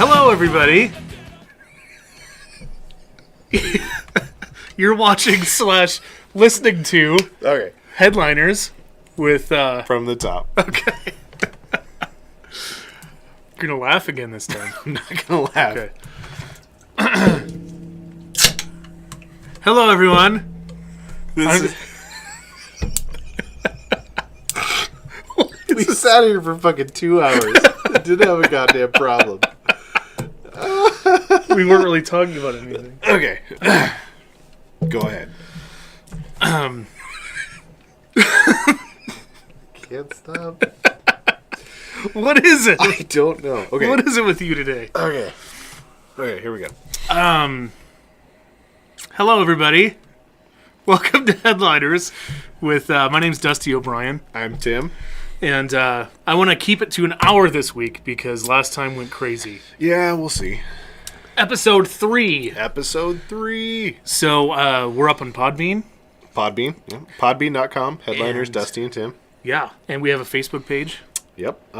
Hello, everybody. You're watching / listening to Okay. Headliners with From the top. Okay. You're gonna laugh again this time. I'm not gonna laugh. Okay. Hello, everyone. We sat here for fucking 2 hours. Didn't have a goddamn problem. We weren't really talking about anything. Okay. Go ahead. Can't stop. What is it? I don't know. Okay. What is it with you today? Okay. Okay, here we go. Hello, everybody. Welcome to Headliners with, my name's Dusty O'Brien. I'm Tim. And I want to keep it to an hour this week because last time went crazy. Yeah, we'll see. Episode 3. Episode 3. So we're up on Podbean. Podbean. Yeah. Podbean.com. Headliners, And- Dusty and Tim. Yeah. And we have a Facebook page. Yep.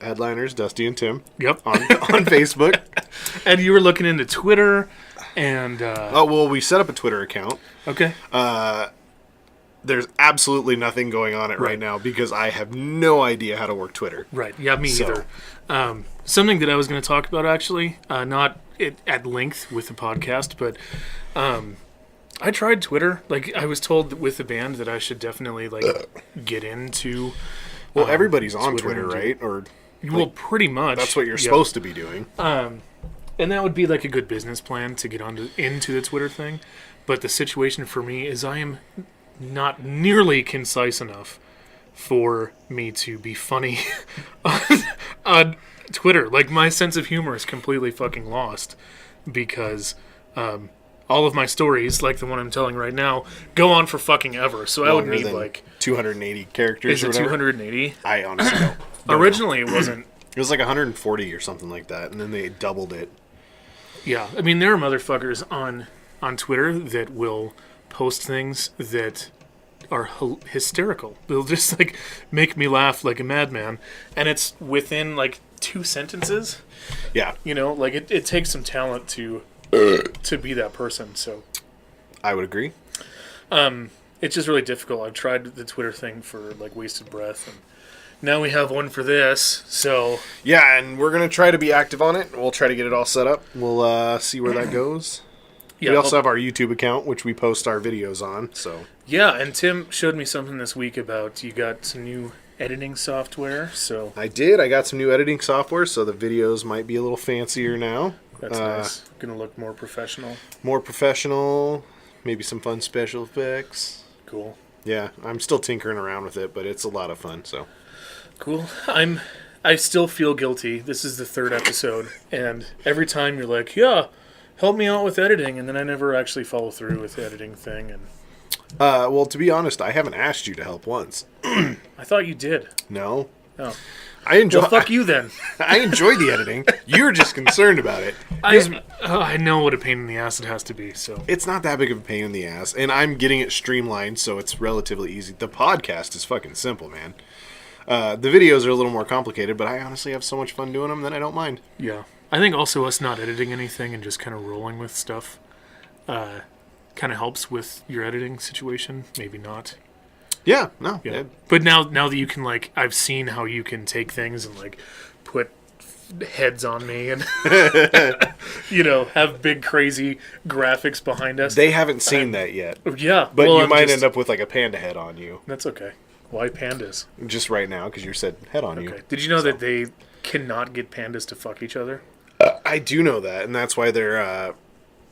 Headliners, Dusty and Tim. Yep. On Facebook. And you were looking into Twitter and... Oh, well, we set up a Twitter account. Okay. There's absolutely nothing going on it right Right. now because I have no idea how to work Twitter. Right. Yeah, me So- either. Something that I was going to talk about, actually, not at length with the podcast, but I tried Twitter. Like, I was told with the band that I should definitely, get into... Well, everybody's on Twitter Twitter, and right? Or Well, pretty much. that's what you're Yeah. supposed to be doing. And that would be like a good business plan to get into the Twitter thing. But the situation for me is I am not nearly concise enough for me to be funny on Twitter. Like, my sense of humor is completely fucking lost because all of my stories, like the one I'm telling right now, go on for fucking ever. So I would Longer need than like 280 characters is or it whatever. 280? I honestly don't. Originally, it wasn't. It was like 140 or something like that, and then they doubled it. Yeah, I mean, there are motherfuckers on Twitter that will post things that are hysterical. They'll just like make me laugh like a madman, and it's within like 2 sentences. Yeah, You know, like it takes some talent to be that person. So I would agree. it's just really difficult. I've tried the Twitter thing for like wasted breath, and now we have one for this. So Yeah, and we're going to try to be active on it. We'll try to get it all set up. We'll see where that goes. yeah, We also have our YouTube account, which we post our videos on, so... yeah. And Tim showed me something this week about you got some new editing software. So I did. I got some new editing software, so the videos might be a little fancier now. that's nice. Gonna look more professional. More professional, maybe some fun special effects. Cool. Yeah, I'm still tinkering around with it, but it's a lot of fun, so. Cool. I still feel guilty. This is the 3rd episode, and every time you're like, yeah, help me out with editing, and then I never actually follow through with the editing thing, and Well, to be honest, I haven't asked you to help once. I thought you did. No. Oh. I enjoy Well, fuck you then. I enjoy the editing. You're just concerned about it. I know what a pain in the ass it has to be, so. It's not that big of a pain in the ass, and I'm getting it streamlined, so it's relatively easy. The podcast is fucking simple, man. The videos are a little more complicated, but I honestly have so much fun doing them that I don't mind. Yeah. I think also us not editing anything and just kind of rolling with stuff kind of helps with your editing situation. Maybe not. Yeah, no. Yeah. But now that you can, like, I've seen how you can take things and, like, put heads on me and, you know, have big, crazy graphics behind us. They haven't seen that yet. Yeah. But well, you I'm might just- end up with, like, a panda head on you. That's okay. Why pandas? Just right now, because you said head on Okay. you. Did you know that they cannot get pandas to fuck each other? I do know that, and that's why they're...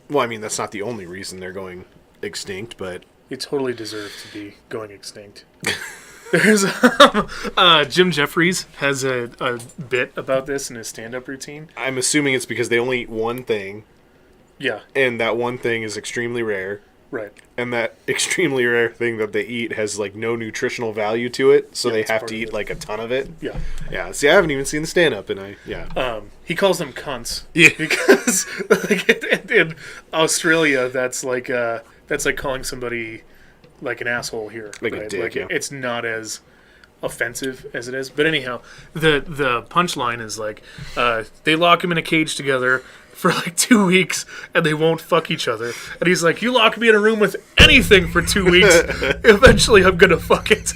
well, I mean, that's not the only reason they're going extinct, but... They totally deserve to be going extinct. There's Jim Jeffries has a bit about this in his stand-up routine. I'm assuming it's because they only eat one thing, Yeah, and that one thing is extremely rare. right. And that extremely rare thing that they eat has, like, no nutritional value to it, so Yeah, they it's have part to of eat, it. like, a ton of it. Yeah. Yeah, see, I haven't even seen the stand-up, and yeah. He calls them cunts. Yeah. Because like, in Australia, that's like calling somebody like an asshole here. Like a dick, Like, yeah. it's not as offensive as it is. But anyhow, the punchline is like they lock him in a cage together for like 2 weeks and they won't fuck each other. And he's like, you lock me in a room with anything for 2 weeks, eventually I'm gonna fuck it.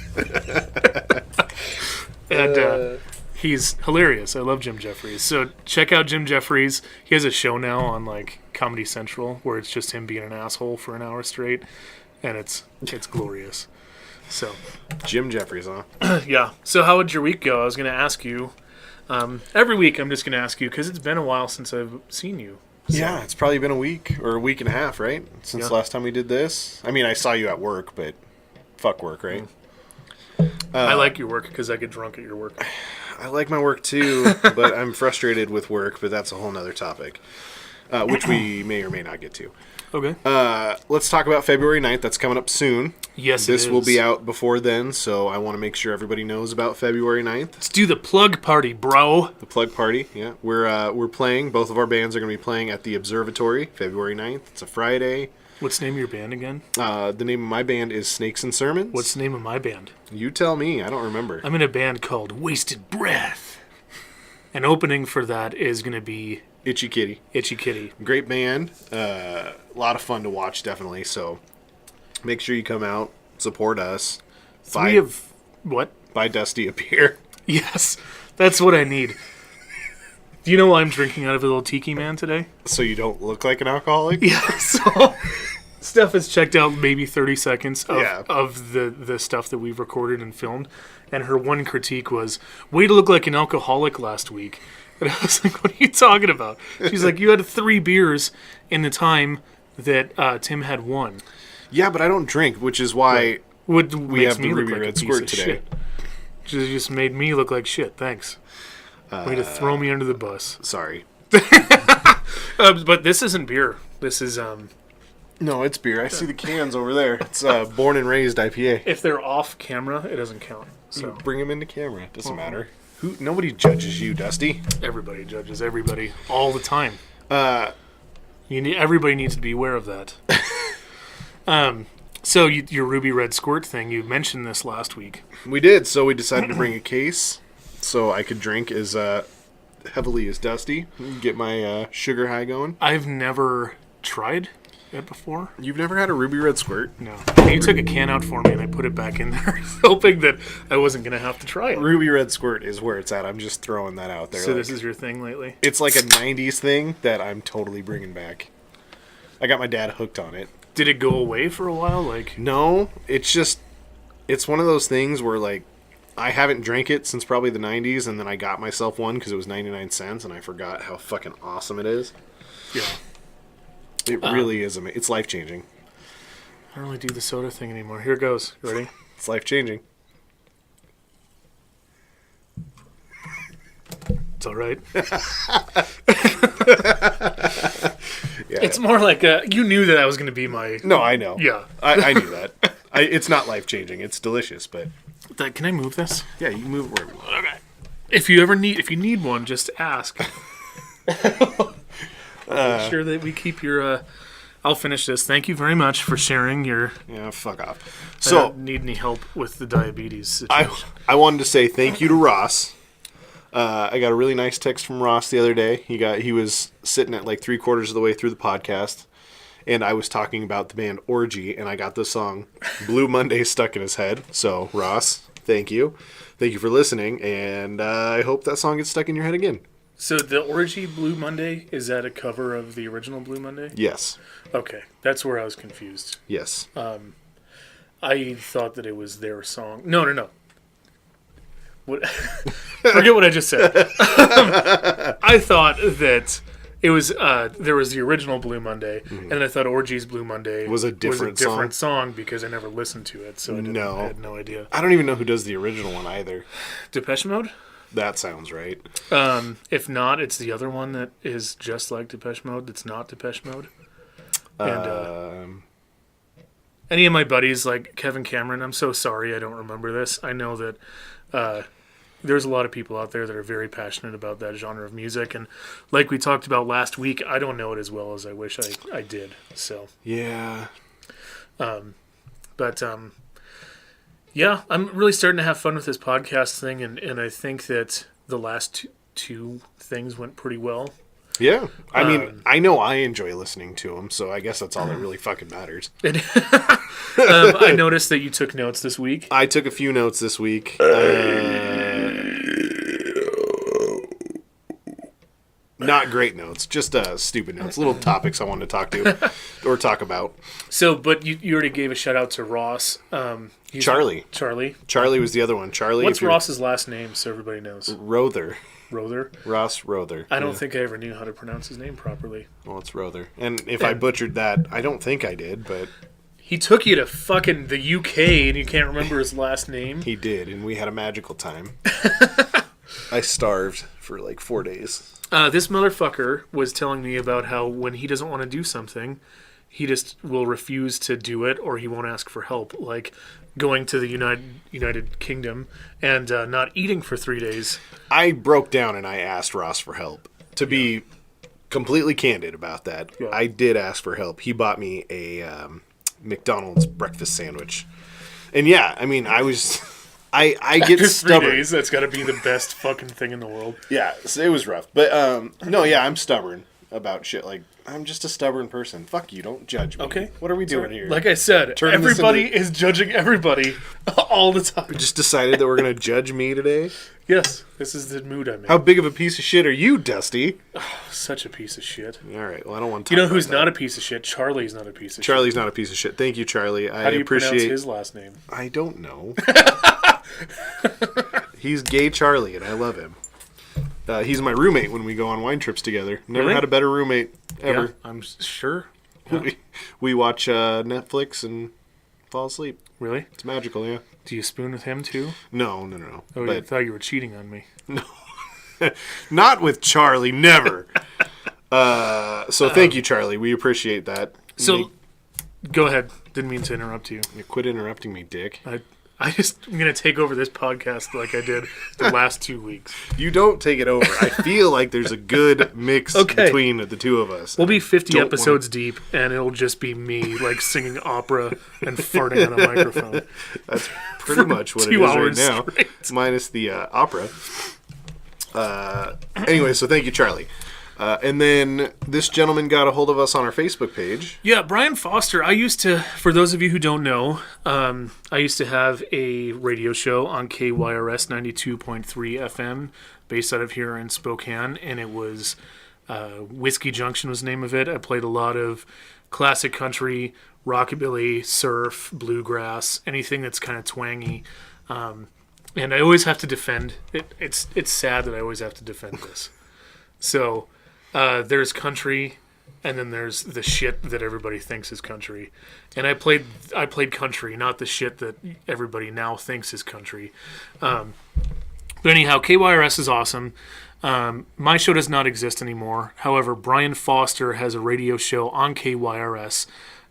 And he's hilarious. I love Jim Jeffries. So check out Jim Jeffries. He has a show now on like Comedy Central where it's just him being an asshole for an hour straight, and it's glorious. So Jim Jeffries, huh? yeah. So how would your week go? I was going to ask you. Every week I'm just going to ask you because it's been a while since I've seen you. So. Yeah, it's probably been a week or a week and a half, right? Since last time we did this. I mean, I saw you at work, but fuck work, right? I like your work because I get drunk at your work. I like my work too, but I'm frustrated with work, but that's a whole nother topic, which we may or may not get to. Okay. Let's talk about February 9th. That's coming up soon. Yes, this will be out before then, so I want to make sure everybody knows about February 9th. Let's do the plug party, bro. The plug party, yeah. We're playing. Both of our bands are going to be playing at the Observatory February 9th. It's a Friday. What's the name of your band again? The name of my band is Snakes and Sermons. What's the name of my band? You tell me. I don't remember. I'm in a band called Wasted Breath. And opening for that is going to be Itchy Kitty. Itchy Kitty. Great band. A lot of fun to watch, definitely. So make sure you come out, support us. What? Buy Dusty a beer. Yes, that's what I need. Do you know why I'm drinking out of a little tiki man today? So you don't look like an alcoholic? Yeah, so Steph has checked out maybe 30 seconds of the stuff that we've recorded and filmed, and her one critique was, way to look like an alcoholic last week. And I was like, what are you talking about? She's like, you had 3 beers in the time that Tim had 1. Yeah, but I don't drink, which is why we have the Ruby Red Squirt today. She just made me look like shit. Thanks. Way to throw me under the bus. Sorry. But this isn't beer. This is... No, it's beer. I see the cans over there. It's Born and Raised IPA. If they're off camera, it doesn't count. So bring them into camera. It doesn't matter. Nobody judges you, Dusty. Everybody judges everybody all the time. Everybody needs to be aware of that. So your Ruby Red Squirt thing, you mentioned this last week. We did. So we decided to bring a case so I could drink as heavily as Dusty, get my sugar high going. I've never tried it before. You've never had a Ruby Red Squirt? No. You took a can out for me and I put it back in there, hoping that I wasn't going to have to try it. Ruby Red Squirt is where it's at. I'm just throwing that out there. So this is your thing lately? It's like a 90s thing that I'm totally bringing back. I got my dad hooked on it. Did it go away for a while? No, it's one of those things where I haven't drank it since probably the 90s, and then I got myself one because it was 99 cents, and I forgot how fucking awesome it is. Yeah. It really is amazing. It's life-changing. I don't really do the soda thing anymore. Here it goes. You ready? It's life-changing. It's all right. Yeah. It's more like you knew that was going to be my... No, I know. Yeah. I knew that. It's not life-changing. It's delicious, but... Can I move this? Yeah, you can move it wherever you want. Okay. If you need one, just ask. Make sure that we keep your... I'll finish this. Thank you very much for sharing your... Yeah, fuck off. I don't need any help with the diabetes situation. I wanted to say thank you to Ross. I got a really nice text from Ross the other day. He was sitting at 3/4 of the way through the podcast, and I was talking about the band Orgy, and I got the song Blue Monday stuck in his head. So, Ross, thank you. Thank you for listening, and I hope that song gets stuck in your head again. So the Orgy Blue Monday, is that a cover of the original Blue Monday? Yes. Okay, that's where I was confused. Yes. I thought that it was their song. No. What? Forget what I just said. I thought that it was there was the original Blue Monday, and I thought Orgy's Blue Monday was a different song because I never listened to it, so I had no idea. I don't even know who does the original one either. Depeche Mode? That sounds right. If not, it's the other one that is just like Depeche Mode. That's not Depeche Mode. And any of my buddies, like Kevin Cameron, I'm so sorry I don't remember this. I know that there's a lot of people out there that are very passionate about that genre of music, and like we talked about last week, I don't know it as well as I wish I did. So yeah, but Yeah, I'm really starting to have fun with this podcast thing, and I think that the last two things went pretty well. Yeah. I mean, I know I enjoy listening to them, so I guess that's all that really fucking matters. I noticed that you took notes this week. I took a few notes this week. Not great notes, just stupid notes. Little topics I wanted to talk about. So, but you already gave a shout out to Ross. Charlie. Charlie was the other one. Charlie. What's Ross's last name so everybody knows? Rother. Ross Rother. I don't think I ever knew how to pronounce his name properly. Well, it's Rother. And if I butchered that, I don't think I did, but... He took you to fucking the UK and you can't remember his last name? He did, and we had a magical time. I starved for like 4 days. This motherfucker was telling me about how when he doesn't want to do something, he just will refuse to do it or he won't ask for help. Like going to the United Kingdom and not eating for 3 days. I broke down and I asked Ross for help. To be completely candid about that, I did ask for help. He bought me a McDonald's breakfast sandwich. And yeah, I mean, I get After stubborn. 3 days, that's got to be the best fucking thing in the world. Yeah, so it was rough. But, no, yeah, I'm stubborn about shit. Like, I'm just a stubborn person. Fuck you, don't judge me. Okay. What are we doing here? Like I said, everybody is judging everybody all the time. We just decided that we're going to judge me today? Yes, this is the mood I'm in. How big of a piece of shit are you, Dusty? Such a piece of shit. All right, well, I don't want to talk You know about who's that. not a piece of shit? Charlie's not a piece of Charlie's not a piece of shit. Thank you, Charlie. How do you appreciate pronounce his last name? I don't know. He's gay Charlie, and I love him. He's my roommate when we go on wine trips together. Never Really? had a better roommate ever. Yeah, I'm sure. Yeah. We watch Netflix and fall asleep. Really? It's magical, yeah. Do you spoon with him too? No. Oh, I But thought you were cheating on me. not with Charlie, never. So thank you, Charlie. We appreciate that. So, go ahead. Didn't mean to interrupt you. You quit interrupting me, dick. I'm going to take over this podcast like I did the last 2 weeks. You don't take it over. I feel like there's a good mix Okay. between the two of us. We'll be 50 Don't episodes deep, and it'll just be me, like, singing opera and farting on a microphone. That's pretty much what it 2 is right hours now, straight. minus the opera. Anyway, so thank you, Charlie. And then this gentleman got a hold of us on our Facebook page. Yeah, Brian Foster. For those of you who don't know, I used to have a radio show on KYRS 92.3 FM based out of here in Spokane, and it was Whiskey Junction was the name of it. I played a lot of classic country, rockabilly, surf, bluegrass, anything that's kind of twangy. And I always have to defend it. It's sad that I always have to defend this. So there's country, and then there's the shit that everybody thinks is country. And I played country, not the shit that everybody now thinks is country. But anyhow, KYRS is awesome. My show does not exist anymore. However, Brian Foster has a radio show on KYRS.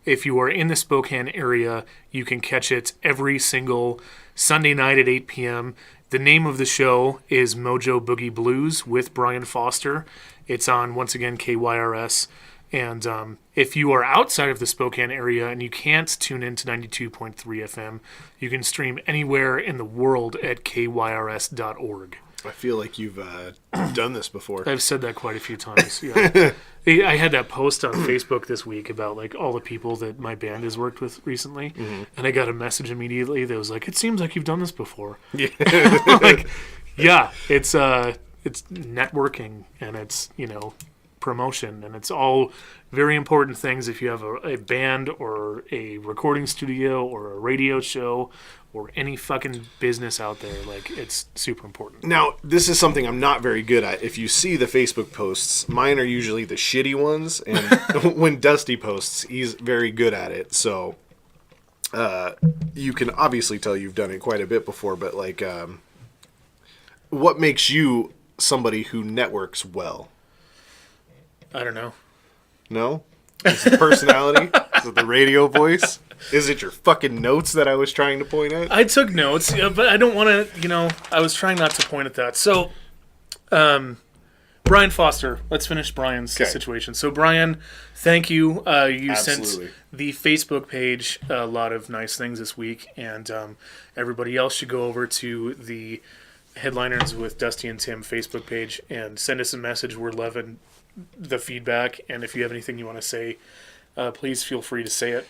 If you are in the Spokane area, you can catch it every single Sunday night at 8 p.m. The name of the show is Mojo Boogie Blues with Brian Foster. It's on, once again, KYRS. And if you are outside of the Spokane area and you can't tune in to 92.3 FM, you can stream anywhere in the world at kyrs.org. I feel like you've done this before. I've said that quite a few times. Yeah. I had that post on Facebook this week about like all the people that my band has worked with recently, and I got a message immediately that was like, "It seems like you've done this before." Yeah. Like, yeah, it's networking and it's promotion, and it's all very important things if you have a band or a recording studio or a radio show or any fucking business out there. Like, it's super important. Now, this is something I'm not very good at. If you see the Facebook posts, mine are usually the shitty ones, and when Dusty posts, he's very good at it. So you can obviously tell you've done it quite a bit before, but like, what makes you somebody who networks well? I don't know. No? Is it personality? Is it the radio voice? Is it your fucking notes that I was trying to point at? I took notes, but I don't want to, I was trying not to point at that. So, Brian Foster. Let's finish Brian's situation. So, Brian, thank you. You Absolutely. sent the Facebook page a lot of nice things this week, and everybody else should go over to the Headliners with Dusty and Tim Facebook page and send us a message. We're loving the feedback, and if you have anything you want to say, please feel free to say it.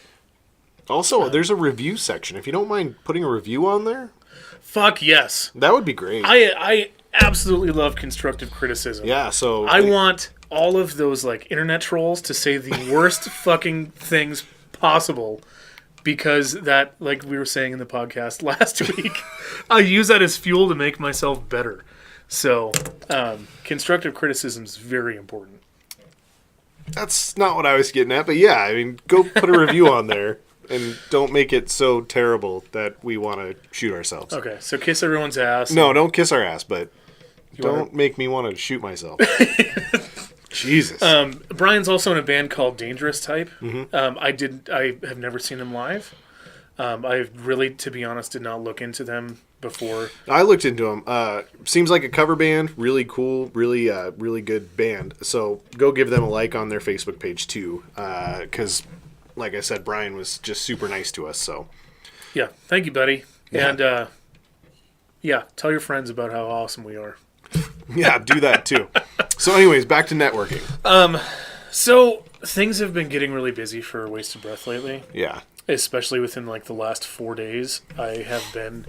Also, there's a review section. If you don't mind putting a review on there, Fuck yes. that would be great. I absolutely love constructive criticism. Yeah, so I want all of those like internet trolls to say the worst fucking things possible, because that, like we were saying in the podcast last week, I use that as fuel to make myself better. So constructive criticism is very important. that's not what I was getting at, but yeah, I mean, go put a review on there. And don't make it so terrible that we want to shoot ourselves. Okay, so kiss everyone's ass. No, don't kiss our ass, but don't wanna- make me want to shoot myself. Jesus. Brian's also in a band called Dangerous Type. Mm-hmm. I have never seen them live. I really, to be honest, did not look into them before. I looked into them. Seems like a cover band. Really cool. Really, really good band. So go give them a like on their Facebook page too. Because, like I said, Brian was just super nice to us. So Yeah, thank you, buddy. Yeah. And yeah, tell your friends about how awesome we are. yeah, do that too. So, anyways, back to networking. So things have been getting really busy for Wasted Breath lately, Yeah. especially within like the last 4 days. I have been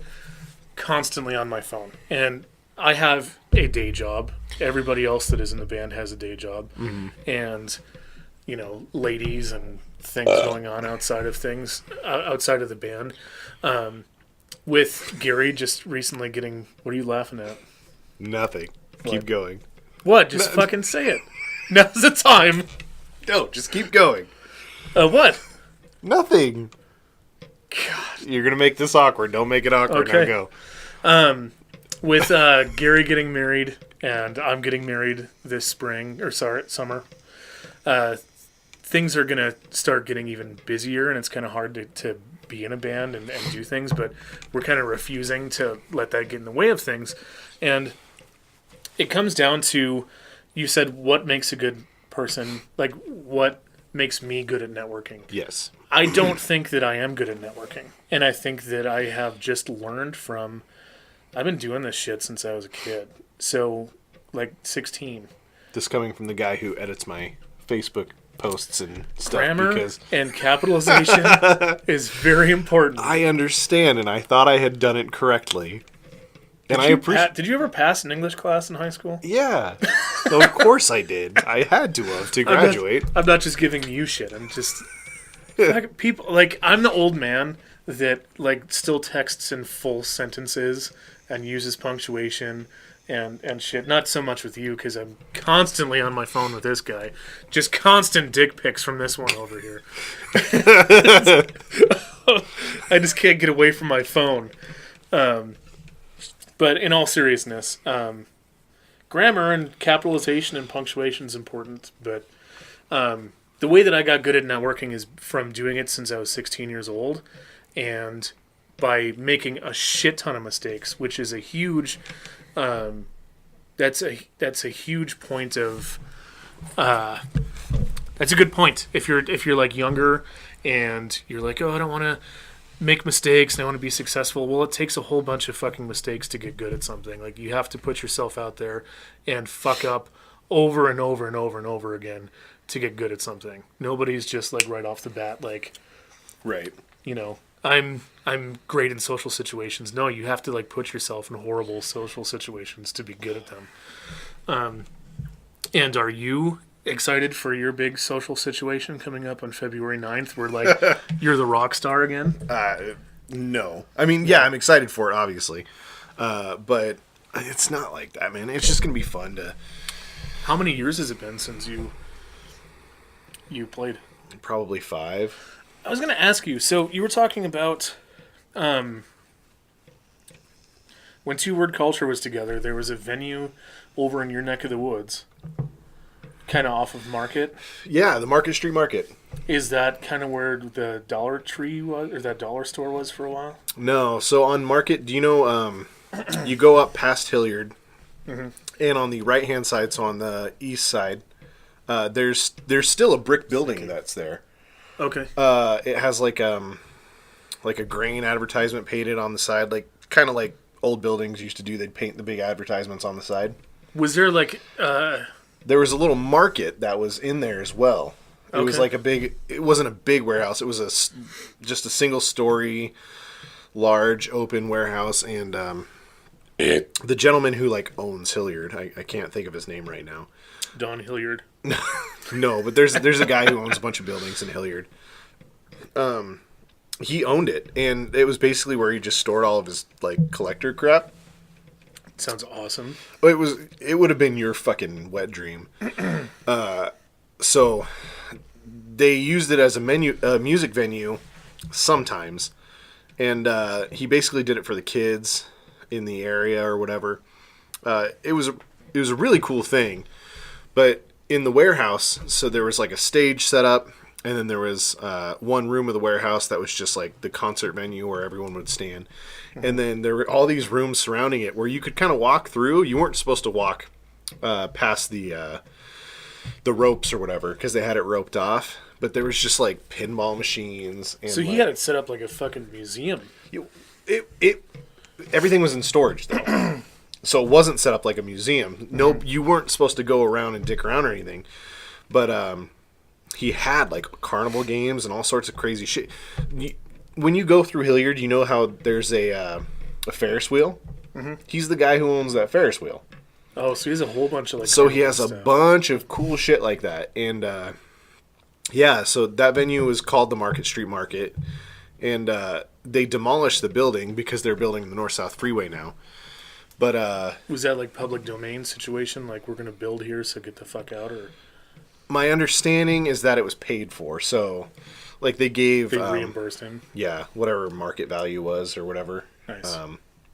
constantly on my phone, and I have a day job. Everybody else that is in the band has a day job, and you know, ladies and things going on outside of things, outside of the band. With Gary just recently getting, what are you laughing at? Nothing. What? Keep going. What? Just fucking say it. Now's the time. No, just keep going. What? Nothing. God. You're going to make this awkward. Don't make it awkward. Okay. Now go. With Gary getting married, and I'm getting married this spring, or sorry, summer, things are going to start getting even busier, and it's kind of hard to be in a band and do things, but we're kind of refusing to let that get in the way of things. And it comes down to, you said, what makes a good person, like what makes me good at networking. Yes. I don't think that I am good at networking, and I think that I have just learned from, I've been doing this shit since I was a kid, so like 16. This coming from the guy who edits my Facebook posts and stuff. Grammar Because and capitalization is very important. I understand, and I thought I had done it correctly. And I appreciate. Did you ever pass an English class in high school? Yeah, of course I did. I had to have to graduate. I'm not just giving you shit. I'm just like, people like, I'm the old man that like still texts in full sentences and uses punctuation and shit. Not so much with you, because I'm constantly on my phone with this guy. Just constant dick pics from this one over here. I just can't get away from my phone. But in all seriousness, grammar and capitalization and punctuation is important. But the way that I got good at networking is from doing it since I was 16 years old, and by making a shit ton of mistakes, which is a huge. That's a huge point of. That's a good point. If you're like younger and you're like, oh, I don't want to make mistakes and I want to be successful. Well, it takes a whole bunch of fucking mistakes to get good at something. Like, you have to put yourself out there and fuck up over and over and over and over again to get good at something. Nobody's just like right off the bat like, Right. you know, I'm great in social situations. No, you have to like put yourself in horrible social situations to be good at them. And are you excited for your big social situation coming up on February 9th where like you're the rock star again? No. I mean, yeah, I'm excited for it, obviously. But it's not like that, man. It's just going to be fun to... How many years has it been since you played? Probably 5. I was going to ask you, so you were talking about when Two Word Culture was together, there was a venue over in your neck of the woods, kind of off of Market. Yeah, the Market Street Market. Is that kind of where the Dollar Tree was, or that dollar store was for a while? No, so on Market, do you know, you go up past Hilliard, And on the right-hand side, so on the east side, there's still a brick building that's there. Okay. It has like a grain advertisement painted on the side, like kind of like old buildings used to do. They'd paint the big advertisements on the side. Was there like There was a little market that was in there as well. It was Okay. like it wasn't a big warehouse. It was just a single story, large open warehouse. And the gentleman who like owns Hilliard, I can't think of his name right now. Don Hilliard? No, but there's a guy who owns a bunch of buildings in Hilliard. He owned it, and it was basically where he just stored all of his like collector crap. Sounds awesome. It would have been your fucking wet dream. So they used it as a music venue sometimes, and he basically did it for the kids in the area or whatever. It was a really cool thing, but in the warehouse, so there was like a stage set up, and then there was one room of the warehouse that was just like the concert venue where everyone would stand. And then there were all these rooms surrounding it where you could kind of walk through. You weren't supposed to walk past the ropes or whatever because they had it roped off. But there was just like pinball machines. And So he had it set up like a fucking museum. Everything was in storage though. So it wasn't set up like a museum. No, you weren't supposed to go around and dick around or anything. But he had like carnival games and all sorts of crazy shit. When you go through Hilliard, you know how there's a Ferris wheel? Mm-hmm. He's the guy who owns that Ferris wheel. Oh, so he has a whole bunch of like. So he has a stuff. bunch of cool shit like that. And yeah, so that venue is called the Market Street Market. And they demolished the building because they're building the North-South Freeway now. But Was that like public domain situation? Like we're gonna build here, so get the fuck out, or my understanding is that it was paid for. So, like they gave they reimbursed him? yeah, whatever market value was or whatever. Nice.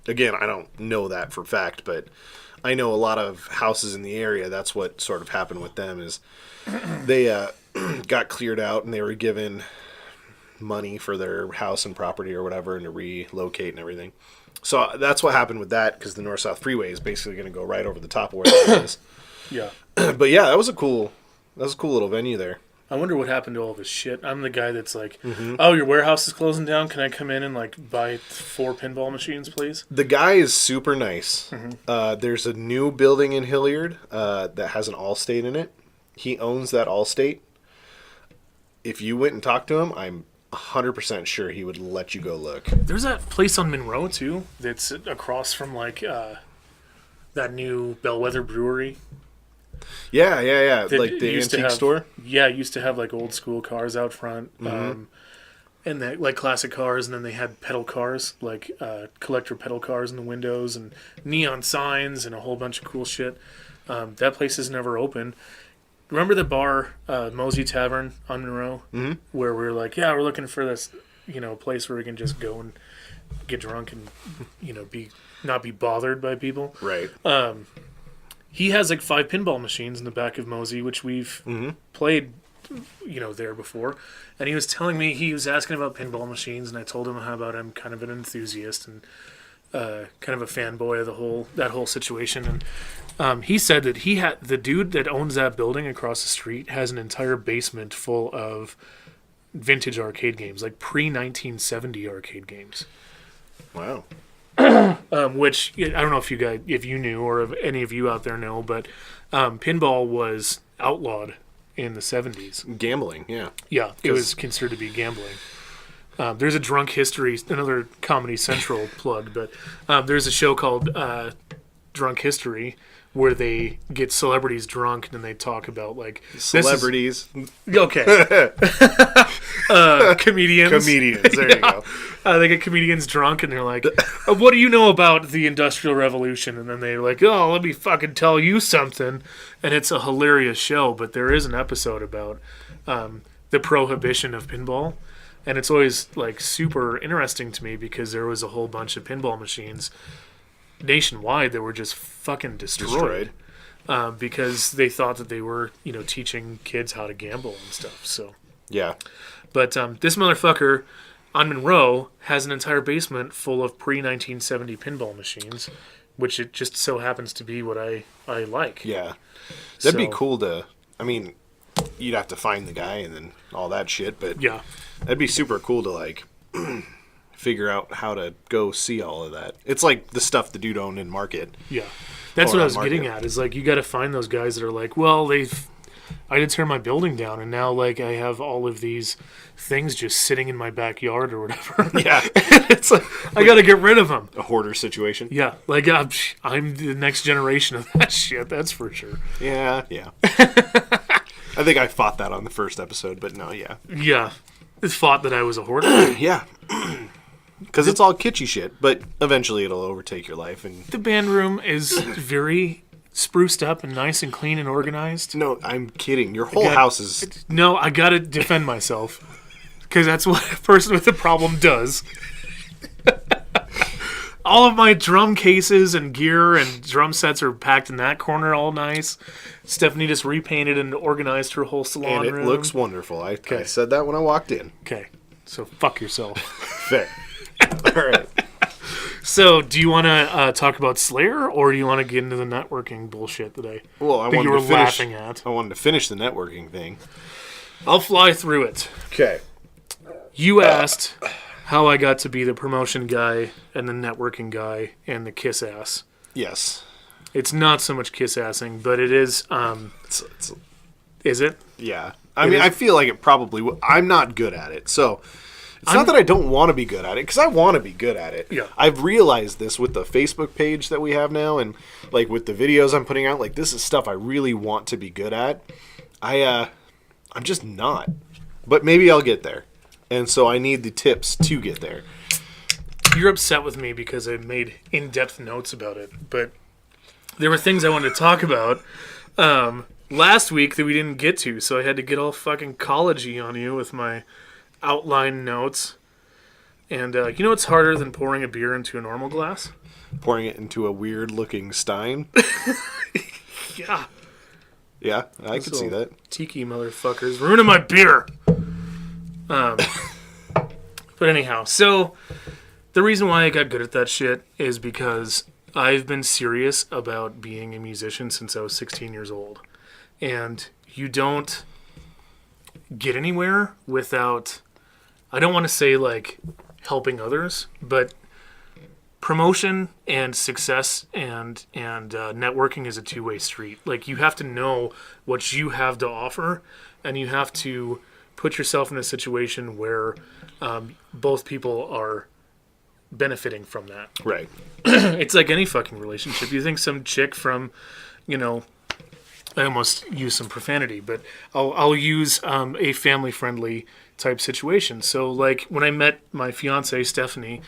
Again, I don't know that for fact, but I know a lot of houses in the area. That's what sort of happened with them is they got cleared out and they were given money for their house and property or whatever and to relocate and everything. So that's what happened with that because the North-South Freeway is basically going to go right over the top of where it is. Yeah. But yeah, that was a cool little venue there. I wonder what happened to all of his shit. I'm the guy that's like, oh, your warehouse is closing down. Can I come in and like buy 4 pinball machines, please? The guy is super nice. There's a new building in Hilliard that has an Allstate in it. He owns that Allstate. If you went and talked to him, I'm 100% sure he would let you go look. There's that place on Monroe too that's across from like that new Bellwether Brewery. Yeah. That Like the used to antique have- store. Yeah, it used to have like old school cars out front, and that like classic cars, and then they had pedal cars, like collector pedal cars in the windows, and neon signs, and a whole bunch of cool shit. That place is never open. Remember the bar, Mosey Tavern on Monroe, where we were like, yeah, we're looking for this, place where we can just go and get drunk and, not be bothered by people. Right. He has like 5 pinball machines in the back of Mosey, which we've played, there before. And he was telling me, he was asking about pinball machines, and I told him how about I'm kind of an enthusiast and kind of a fanboy of that whole situation. And he said that the dude that owns that building across the street has an entire basement full of vintage arcade games, like pre-1970 arcade games. Wow. Which I don't know if you knew, or if any of you out there know, but pinball was outlawed in the 70s. Gambling, yeah. Yeah, it was considered to be gambling. There's a Drunk History, another Comedy Central plug, but there's a show called Drunk History where they get celebrities drunk and then they talk about like Celebrities. Okay. Comedians. There you go. They get comedians drunk and they're like, what do you know about the Industrial Revolution? And then they're like, oh, let me fucking tell you something. And it's a hilarious show, but there is an episode about the prohibition of pinball. And it's always like super interesting to me because there was a whole bunch of pinball machines nationwide that were just fucking destroyed. Because they thought that they were, teaching kids how to gamble and stuff. So Yeah. But this motherfucker on Monroe has an entire basement full of pre-1970 pinball machines. which it just so happens to be what I like. Yeah. That'd be So- cool to, I mean, you'd have to find the guy and then all that shit, but Yeah. that'd be super cool to like figure out how to go see all of that. It's like the stuff the dude owned in Market. Yeah. That's Or what I on was getting Market. at, is like, you got to find those guys that are like, well, I did tear my building down, and now like I have all of these things just sitting in my backyard or whatever. Yeah. It's like, I got to get rid of them. A hoarder situation. Yeah, like I'm the next generation of that shit. That's for sure. Yeah, yeah. I think I fought that on the first episode, but no, yeah. Yeah, it thought that I was a hoarder. Yeah. Because it's all kitschy shit, but eventually it'll overtake your life. And The band room is very spruced up and nice and clean and organized. no, I'm kidding. Your whole got- house is... No, I gotta defend myself because that's what a person with a problem does. All of my drum cases and gear and drum sets are packed in that corner, all nice. Stephanie just repainted and organized her whole salon And it room. looks wonderful. I said that when I walked in. Okay, so fuck yourself. Fair. All right. So, do you want to talk about Slayer, or do you want to get into the networking bullshit today? Well, I that you wanted were to finish. laughing at. I wanted to finish the networking thing. I'll fly through it. Okay. You asked how I got to be the promotion guy and the networking guy and the kiss ass. Yes. It's not so much kiss assing, but it is. It's Is it? yeah. I mean, I feel like it probably. I'm not good at it, so it's not that I don't want to be good at it, because I want to be good at it. Yeah. I've realized this with the Facebook page that we have now, and like with the videos I'm putting out. Like, this is stuff I really want to be good at. I'm just not, but maybe I'll get there, and so I need the tips to get there. You're upset with me because I made in-depth notes about it, but there were things I wanted to talk about last week that we didn't get to, so I had to get all fucking college-y on you with my outline notes. And you know what's harder than pouring a beer into a normal glass? Pouring it into a weird-looking stein. Yeah. Yeah, I could see that. Tiki motherfuckers ruining my beer. But anyhow, so the reason why I got good at that shit is because I've been serious about being a musician since I was 16 years old. And you don't get anywhere without, I don't want to say like helping others, but promotion and success and networking is a two-way street. Like, you have to know what you have to offer, and you have to put yourself in a situation where both people are benefiting from that. Right. It's like any fucking relationship. You think some chick from, I almost use some profanity, but I'll use a family-friendly type situation. So, like, when I met my fiance Stephanie,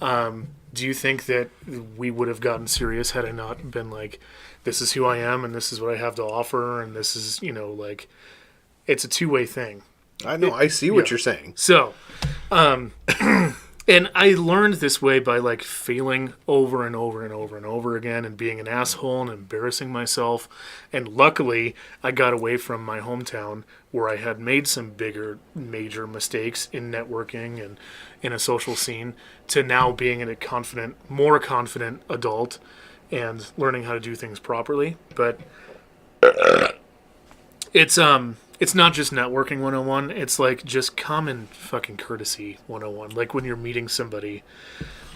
do you think that we would have gotten serious had I not been like, this is who I am and this is what I have to offer, and this is, like, it's a two-way thing. I know. I see what yeah. you're saying. So, and I learned this way by like failing over and over and over and over again and being an asshole and embarrassing myself. And luckily, I got away from my hometown where I had made some major mistakes in networking and in a social scene, to now being a more confident adult and learning how to do things properly. But it's not just networking 101. It's like just common fucking courtesy 101. Like when you're meeting somebody,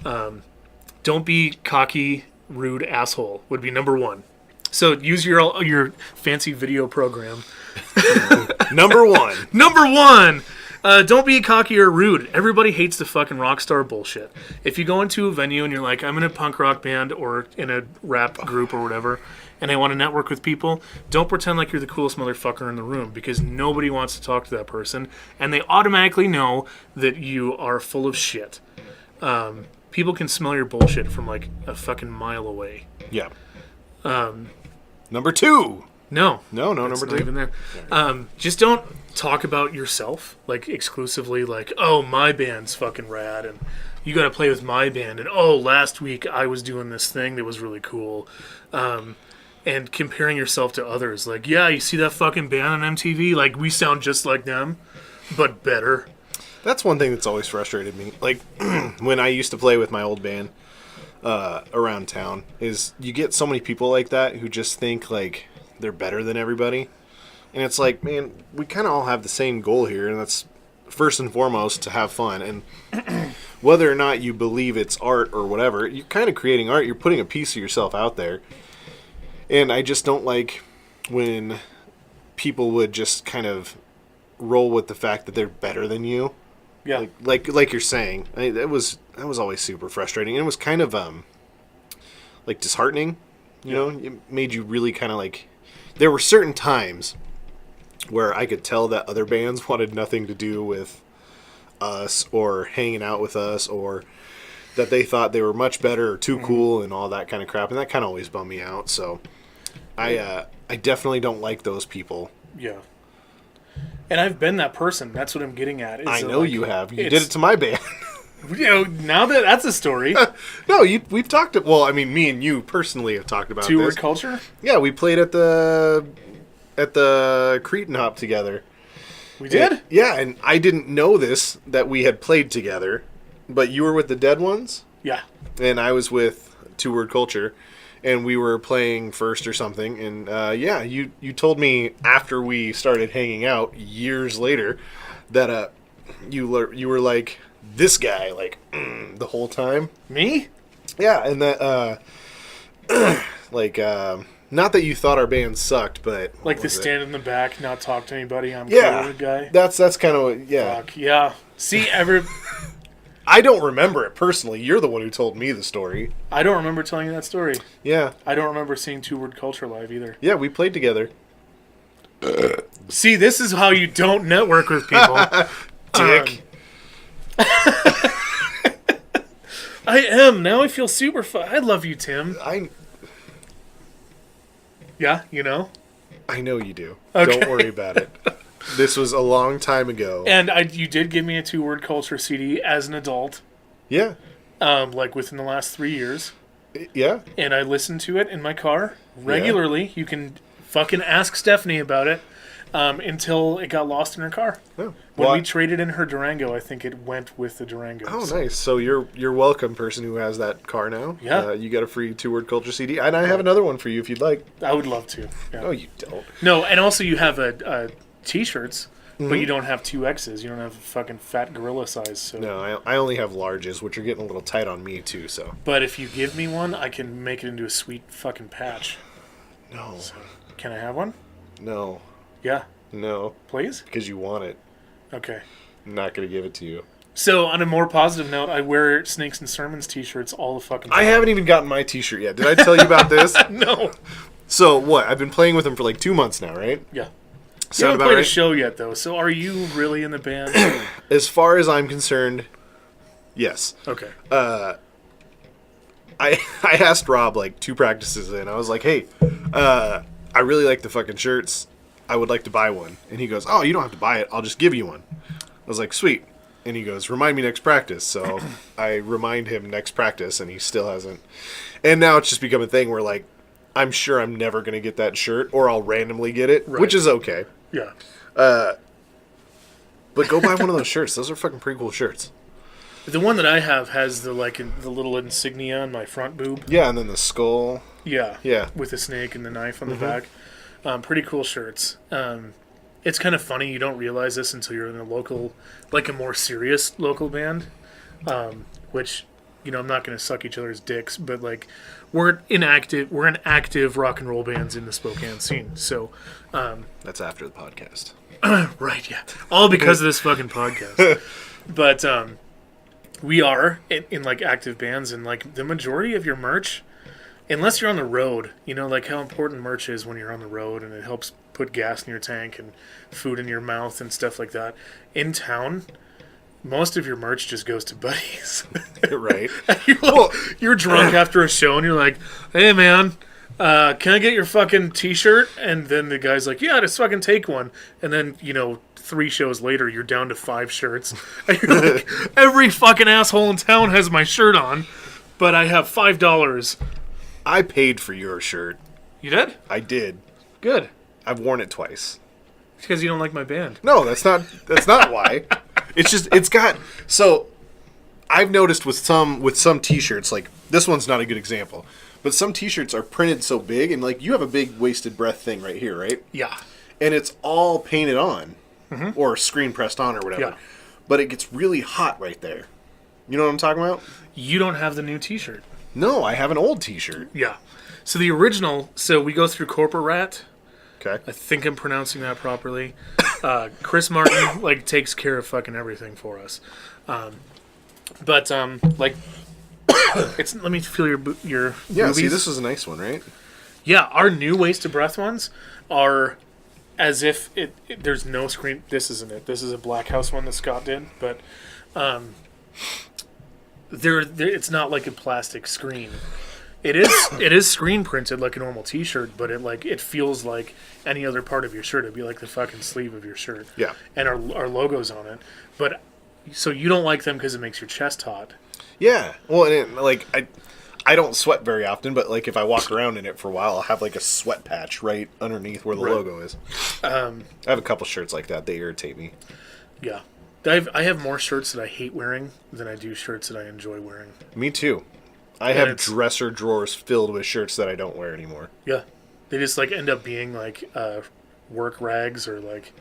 don't be cocky, rude asshole would be number one. So use your fancy video program. Number one. Number one, don't be cocky or rude. Everybody hates the fucking rock star bullshit. If you go into a venue and you're like, I'm in a punk rock band or in a rap group or whatever, and I want to network with people, don't pretend like you're the coolest motherfucker in the room, because nobody wants to talk to that person, and they automatically know that you are full of shit. People can smell your bullshit from like a fucking mile away. Yeah. Number two. No, Number it's two. not even there. Just don't talk about yourself like exclusively. Like, oh, my band's fucking rad, and you got to play with my band. And oh, last week I was doing this thing that was really cool. And comparing yourself to others. Like, yeah, you see that fucking band on MTV? Like, we sound just like them, but better. That's one thing that's always frustrated me. Like, when I used to play with my old band, around town is you get so many people like that who just think like they're better than everybody. And it's like, man, we kind of all have the same goal here, and that's first and foremost to have fun. And whether or not you believe it's art or whatever, you're kind of creating art. You're putting a piece of yourself out there. And I just don't like when people would just kind of roll with the fact that they're better than you. Yeah. Like you're saying, that was always super frustrating. And it was kind of like disheartening. You know, it made you really kind of like. There were certain times where I could tell that other bands wanted nothing to do with us or hanging out with us, or that they thought they were much better or too cool and all that kind of crap, and that kind of always bummed me out. So I definitely don't like those people. Yeah. And I've been that person. That's what I'm getting at. I know you have. You did it to my band. You know, now that's a story. No, we've talked. Well, I mean, me and you personally have talked about Two this. Word Culture? Yeah, we played at the Cretan Hop together. We did? And I didn't know this, that we had played together, but you were with the Dead Ones, Yeah. and I was with Two Word Culture, and we were playing first or something, and you told me after we started hanging out years later that you were like this guy like the whole time. Me? Yeah, and that like not that you thought our band sucked, but Like the stand in the back, not talk to anybody, I'm yeah, cool guy? that's kind of what, yeah. Fuck, yeah. See, I don't remember it personally. You're the one who told me the story. I don't remember telling you that story. Yeah. I don't remember seeing Two Word Culture live either. Yeah, we played together. See, this is how you don't network with people. Dick. I am. Now I feel super fun. I love you, Tim. Yeah, you know? I know you do. Okay. Don't worry about it. This was a long time ago. And you did give me a Two Word Culture CD as an adult, Yeah. like within the last 3 years. Yeah. And I listened to it in my car regularly. Yeah. You can fucking ask Stephanie about it until it got lost in her car. Oh. When we traded in her Durango, I think it went with the Durango. Oh, nice. So you're welcome, person who has that car now. Yeah. You got a free Two Word Culture CD. And I have another one for you if you'd like. I would love to. Yeah. No, you don't. No, and also you have a T-shirts, but you don't have 2Xs. You don't have fucking fat gorilla size. So. No, I only have larges, which are getting a little tight on me, too, so. But if you give me one, I can make it into a sweet fucking patch. No. So, can I have one? No. Yeah. No. Please? Because you want it. Okay. I'm not going to give it to you. So, on a more positive note, I wear Snakes and Sermons T-shirts all the fucking time. I haven't even gotten my T-shirt yet. Did I tell you about this? No. So, what? I've been playing with them for like 2 months now, right? Yeah. Sound You haven't about played a right? show yet, though. So, are you really in the band? As far as I'm concerned, yes. Okay. I asked Rob like 2 practices in. I was like, hey, I really like the fucking shirts. I would like to buy one. And he goes, oh, you don't have to buy it. I'll just give you one. I was like, sweet. And he goes, remind me next practice. So I remind him next practice, and he still hasn't. And now it's just become a thing where, like, I'm sure I'm never going to get that shirt, or I'll randomly get it, Right. which is okay. Yeah. But go buy one of those shirts. Those are fucking pretty cool shirts. The one that I have has the little insignia on my front boob. Yeah, and then the skull. Yeah. Yeah. With the snake and the knife on the back. Pretty cool shirts. It's kind of funny. You don't realize this until you're in a local, like a more serious local band, which, you know, I'm not going to suck each other's dicks, but like we're in active rock and roll bands in the Spokane scene. So, That's after the podcast. right. Yeah. All because of this fucking podcast. But, we are in like active bands, and like the majority of your merch, unless you're on the road, you know, like how important merch is when you're on the road, and it helps put gas in your tank and food in your mouth and stuff like that. In town, most of your merch just goes to buddies. Right. You're drunk after a show, and you're like, hey man, can I get your fucking t-shirt? And then the guy's like, yeah, just fucking take one. And then, you know, 3 shows later, you're down to 5 shirts. And you're like, every fucking asshole in town has my shirt on, but I have $5. I paid for your shirt. You did? I did. Good. I've worn it twice. Because you don't like my band. No, that's not why. It's just, it's got, so I've noticed with some T-shirts, like this one's not a good example, but some T-shirts are printed so big, and like you have a big wasted breath thing right here, right? Yeah. And it's all painted on, or screen pressed on, or whatever. Yeah. But it gets really hot right there. You know what I'm talking about? You don't have the new T-shirt. No, I have an old T-shirt. Yeah. So the original. So we go through Corporate Rat. Okay. I think I'm pronouncing that properly. Chris Martin like takes care of fucking everything for us. But like, it's let me feel your Yeah. boobies. See, this is a nice one, right? Yeah, our new Wasted Breath ones are as if there's no screen. This isn't it. This is a Black House one that Scott did, but they're it's not like a plastic screen. It is screen printed like a normal T-shirt, but it feels like any other part of your shirt. It'd be like the fucking sleeve of your shirt. Yeah. And our logo's on it, but so you don't like them because it makes your chest hot. Yeah. Well, and like I don't sweat very often, but like if I walk around in it for a while, I'll have like a sweat patch right underneath where the logo is. I have a couple shirts like that. They irritate me. Yeah. I have more shirts that I hate wearing than I do shirts that I enjoy wearing. Me too. I And have it's- dresser drawers filled with shirts that I don't wear anymore. Yeah. They just like end up being like work rags or like,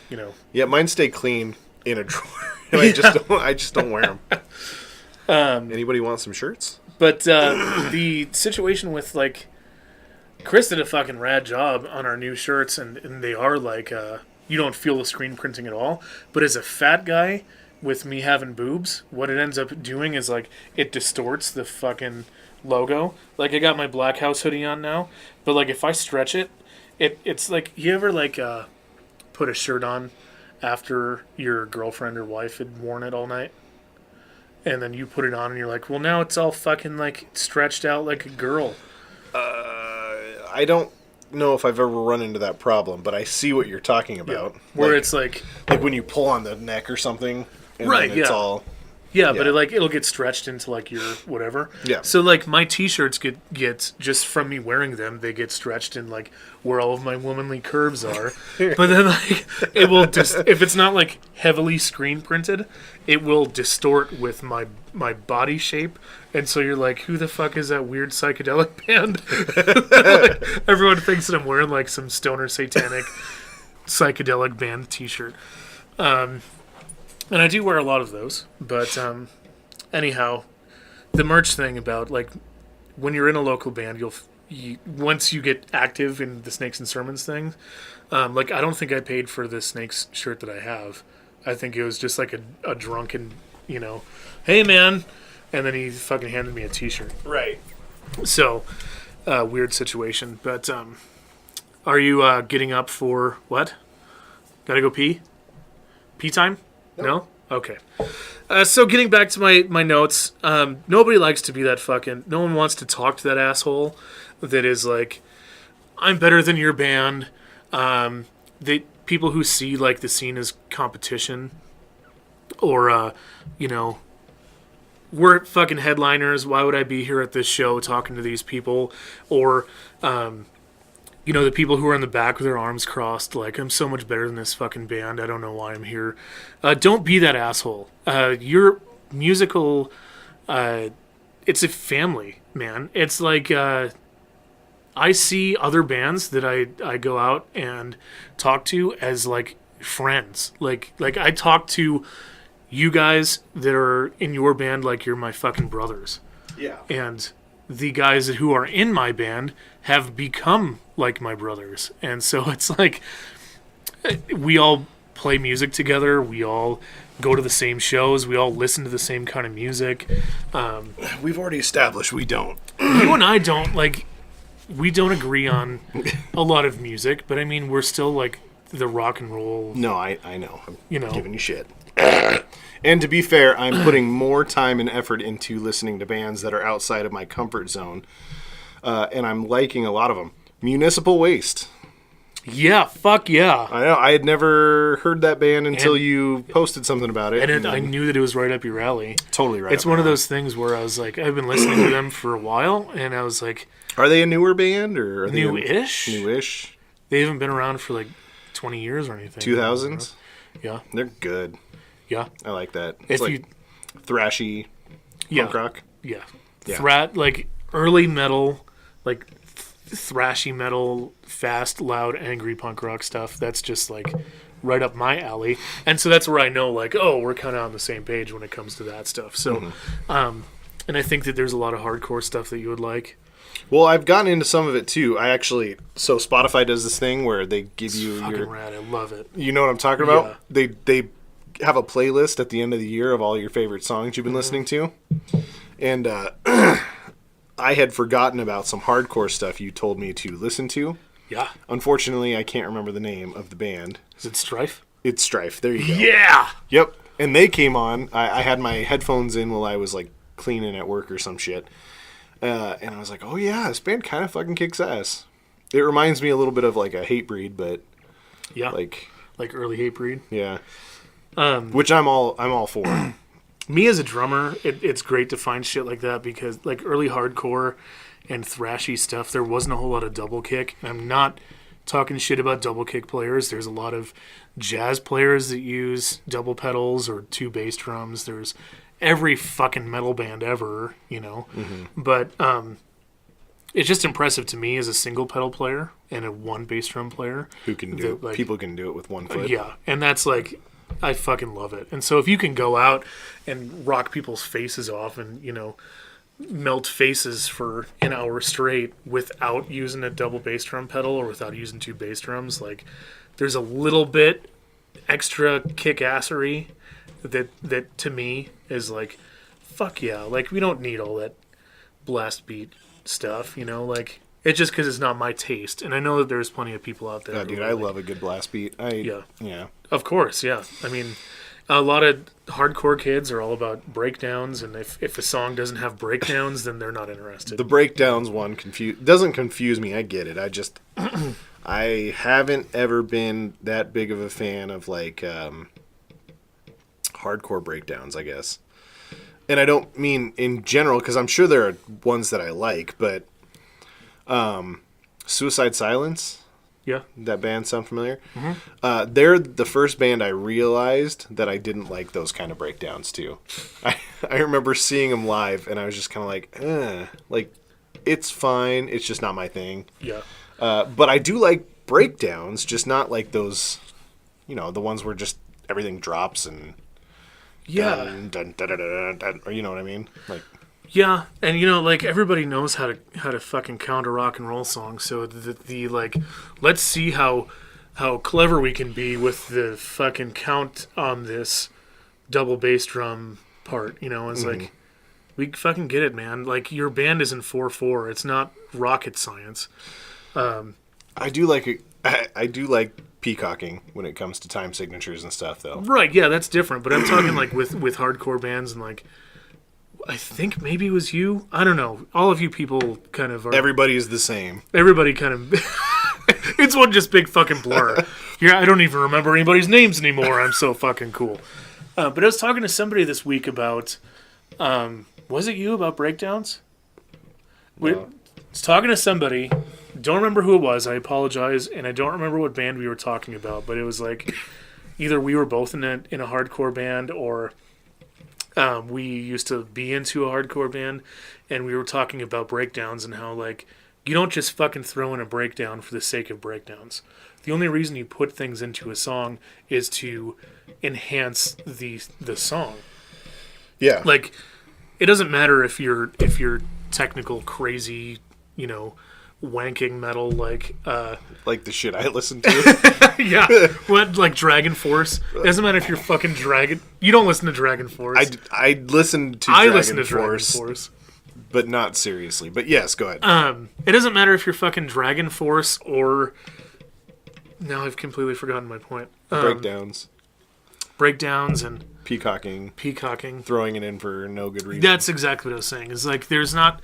you know. Yeah, mine stay clean in a drawer, and I just don't wear them. Anybody want some shirts? But the situation with like Chris did a fucking rad job on our new shirts, and they are like you don't feel the screen printing at all. But as a fat guy with me having boobs, what it ends up doing is like it distorts the fucking logo. Like I got my Black House hoodie on now, but like if I stretch it, it's like you ever like put a shirt on after your girlfriend or wife had worn it all night? And then you put it on and you're like, well, now it's all fucking like stretched out like a girl. I don't know if I've ever run into that problem, but I see what you're talking about. Where like, it's like, when you pull on the neck or something, and Right, then it's yeah. all... yeah, but Yeah. it'll get stretched into like your whatever. Yeah. So like my t-shirts get just from me wearing them, they get stretched in like where all of my womanly curves are. But then like it will just if it's not like heavily screen printed, it will distort with my body shape. And so you're like, who the fuck is that weird psychedelic band? Like, everyone thinks that I'm wearing like some stoner satanic psychedelic band t-shirt. And I do wear a lot of those, but anyhow, the merch thing about like when you're in a local band, once you get active in the Snakes and Sermons thing, like I don't think I paid for the Snakes shirt that I have. I think it was just like a drunken, hey man, and then he fucking handed me a T-shirt. Right. So weird situation. But are you getting up for what? Gotta go pee? Pee time? No? Okay. So getting back to my notes, nobody likes to be that fucking... No one wants to talk to that asshole that is like, I'm better than your band. People who see like the scene as competition or, we're fucking headliners. Why would I be here at this show talking to these people? Or... the people who are in the back with their arms crossed, like, I'm so much better than this fucking band. I don't know why I'm here. Don't be that asshole. Your musical, it's a family, man. It's like, I see other bands that I go out and talk to as, like, friends. Like I talk to you guys that are in your band like you're my fucking brothers. Yeah. And the guys who are in my band have become like my brothers. And so it's like we all play music together. We all go to the same shows. We all listen to the same kind of music. We've already established we don't. You and I don't, like, we don't agree on a lot of music, but I mean, we're still like the rock and roll. No, I know. I'm giving you shit. And to be fair, I'm putting more time and effort into listening to bands that are outside of my comfort zone. And I'm liking a lot of them. Municipal Waste. Yeah, fuck yeah. I know. I had never heard that band until you posted something about it. And I knew that it was right up your alley. Totally right. It's one of those things where I was like, I've been listening to them for a while, and I was like... Are they a newer band? Or are they Newish? Newish. They haven't been around for like 20 years or anything. 2000s? Yeah. They're good. Yeah. I like that. If It's like you thrashy punk rock. Yeah. Yeah. Like early metal, like thrashy metal, fast, loud, angry punk rock stuff. That's just like right up my alley. And so that's where I know, like, oh, we're kind of on the same page when it comes to that stuff. So, and I think that there's a lot of hardcore stuff that you would like. Well, I've gotten into some of it too. So Spotify does this thing where they give you Fucking rad. I love it. You know what I'm talking about? Yeah. They have a playlist at the end of the year of all your favorite songs you've been listening to. And I had forgotten about some hardcore stuff you told me to listen to. Yeah. Unfortunately, I can't remember the name of the band. Is it Strife? It's Strife. There you go. Yeah. Yep. And they came on. I had my headphones in while I was like cleaning at work or some shit. And I was like, oh yeah, this band kind of fucking kicks ass. It reminds me a little bit of like a Hatebreed, but Yeah. like early Hatebreed. yeah. Which I'm all for. Me as a drummer, it's great to find shit like that because like early hardcore and thrashy stuff, there wasn't a whole lot of double kick. And I'm not talking shit about double kick players. There's a lot of jazz players that use double pedals or two bass drums. There's every fucking metal band ever, you know. But it's just impressive to me as a single pedal player and a one bass drum player Who can do it? like, People can do it with one foot. yeah, and that's like, I fucking love it. And so if you can go out and rock people's faces off and, you know, melt faces for an hour straight without using a double bass drum pedal or without using two bass drums, like, there's a little bit extra kick-assery that to me is like, fuck yeah. Like, we don't need all that blast beat stuff, you know? Like, it's just because it's not my taste. And I know that there's plenty of people out there. Yeah, dude, I love a good blast beat. Yeah. Of course, yeah. I mean, a lot of hardcore kids are all about breakdowns, and if a song doesn't have breakdowns, then they're not interested. The breakdowns one doesn't confuse me. I get it. I just I haven't ever been that big of a fan of like hardcore breakdowns, I guess. And I don't mean in general, because I'm sure there are ones that I like, but Suicide Silence. Yeah. That band sound familiar? They're the first band I realized that I didn't like those kind of breakdowns too. I remember seeing them live and I was just kind of like, it's fine. It's just not my thing. Yeah. But I do like breakdowns, just not like those, you know, the ones where just everything drops and Yeah. dun, dun, dun, dun, dun, or you know what I mean? Like, Yeah, and you know, like everybody knows how to fucking count a rock and roll song. So the like, let's see how clever we can be with the fucking count on this double bass drum part. You know, it's like, we fucking get it, man. Like, your band isn't 4/4. It's not rocket science. I do like peacocking when it comes to time signatures and stuff, though. Right? Yeah, that's different. But I'm talking like with hardcore bands and like. I think maybe it was you. I don't know. All of you people kind of are. Everybody is the same. Everybody kind of. It's one just big fucking blur. Yeah, I don't even remember anybody's names anymore. I'm so fucking cool. But I was talking to somebody this week about. Was it you about breakdowns? I was talking to somebody. Don't remember who it was. I apologize, and I don't remember what band we were talking about. But it was like either we were both in a hardcore band or. We used to be into a hardcore band, and we were talking about breakdowns and how, like, you don't just fucking throw in a breakdown for the sake of breakdowns. The only reason you put things into a song is to enhance the song. Yeah. Like, it doesn't matter if you're technical, crazy, you know, wanking metal like the shit I listen to. yeah, what, like Dragon Force. It doesn't matter if you're fucking Dragon. You don't listen to Dragon Force. I listen to Dragon Force, but not seriously. But yes, go ahead. It doesn't matter if you're fucking Dragon Force or. Now I've completely forgotten my point. Breakdowns and peacocking, throwing it in for no good reason. That's exactly what I was saying. It's like there's not.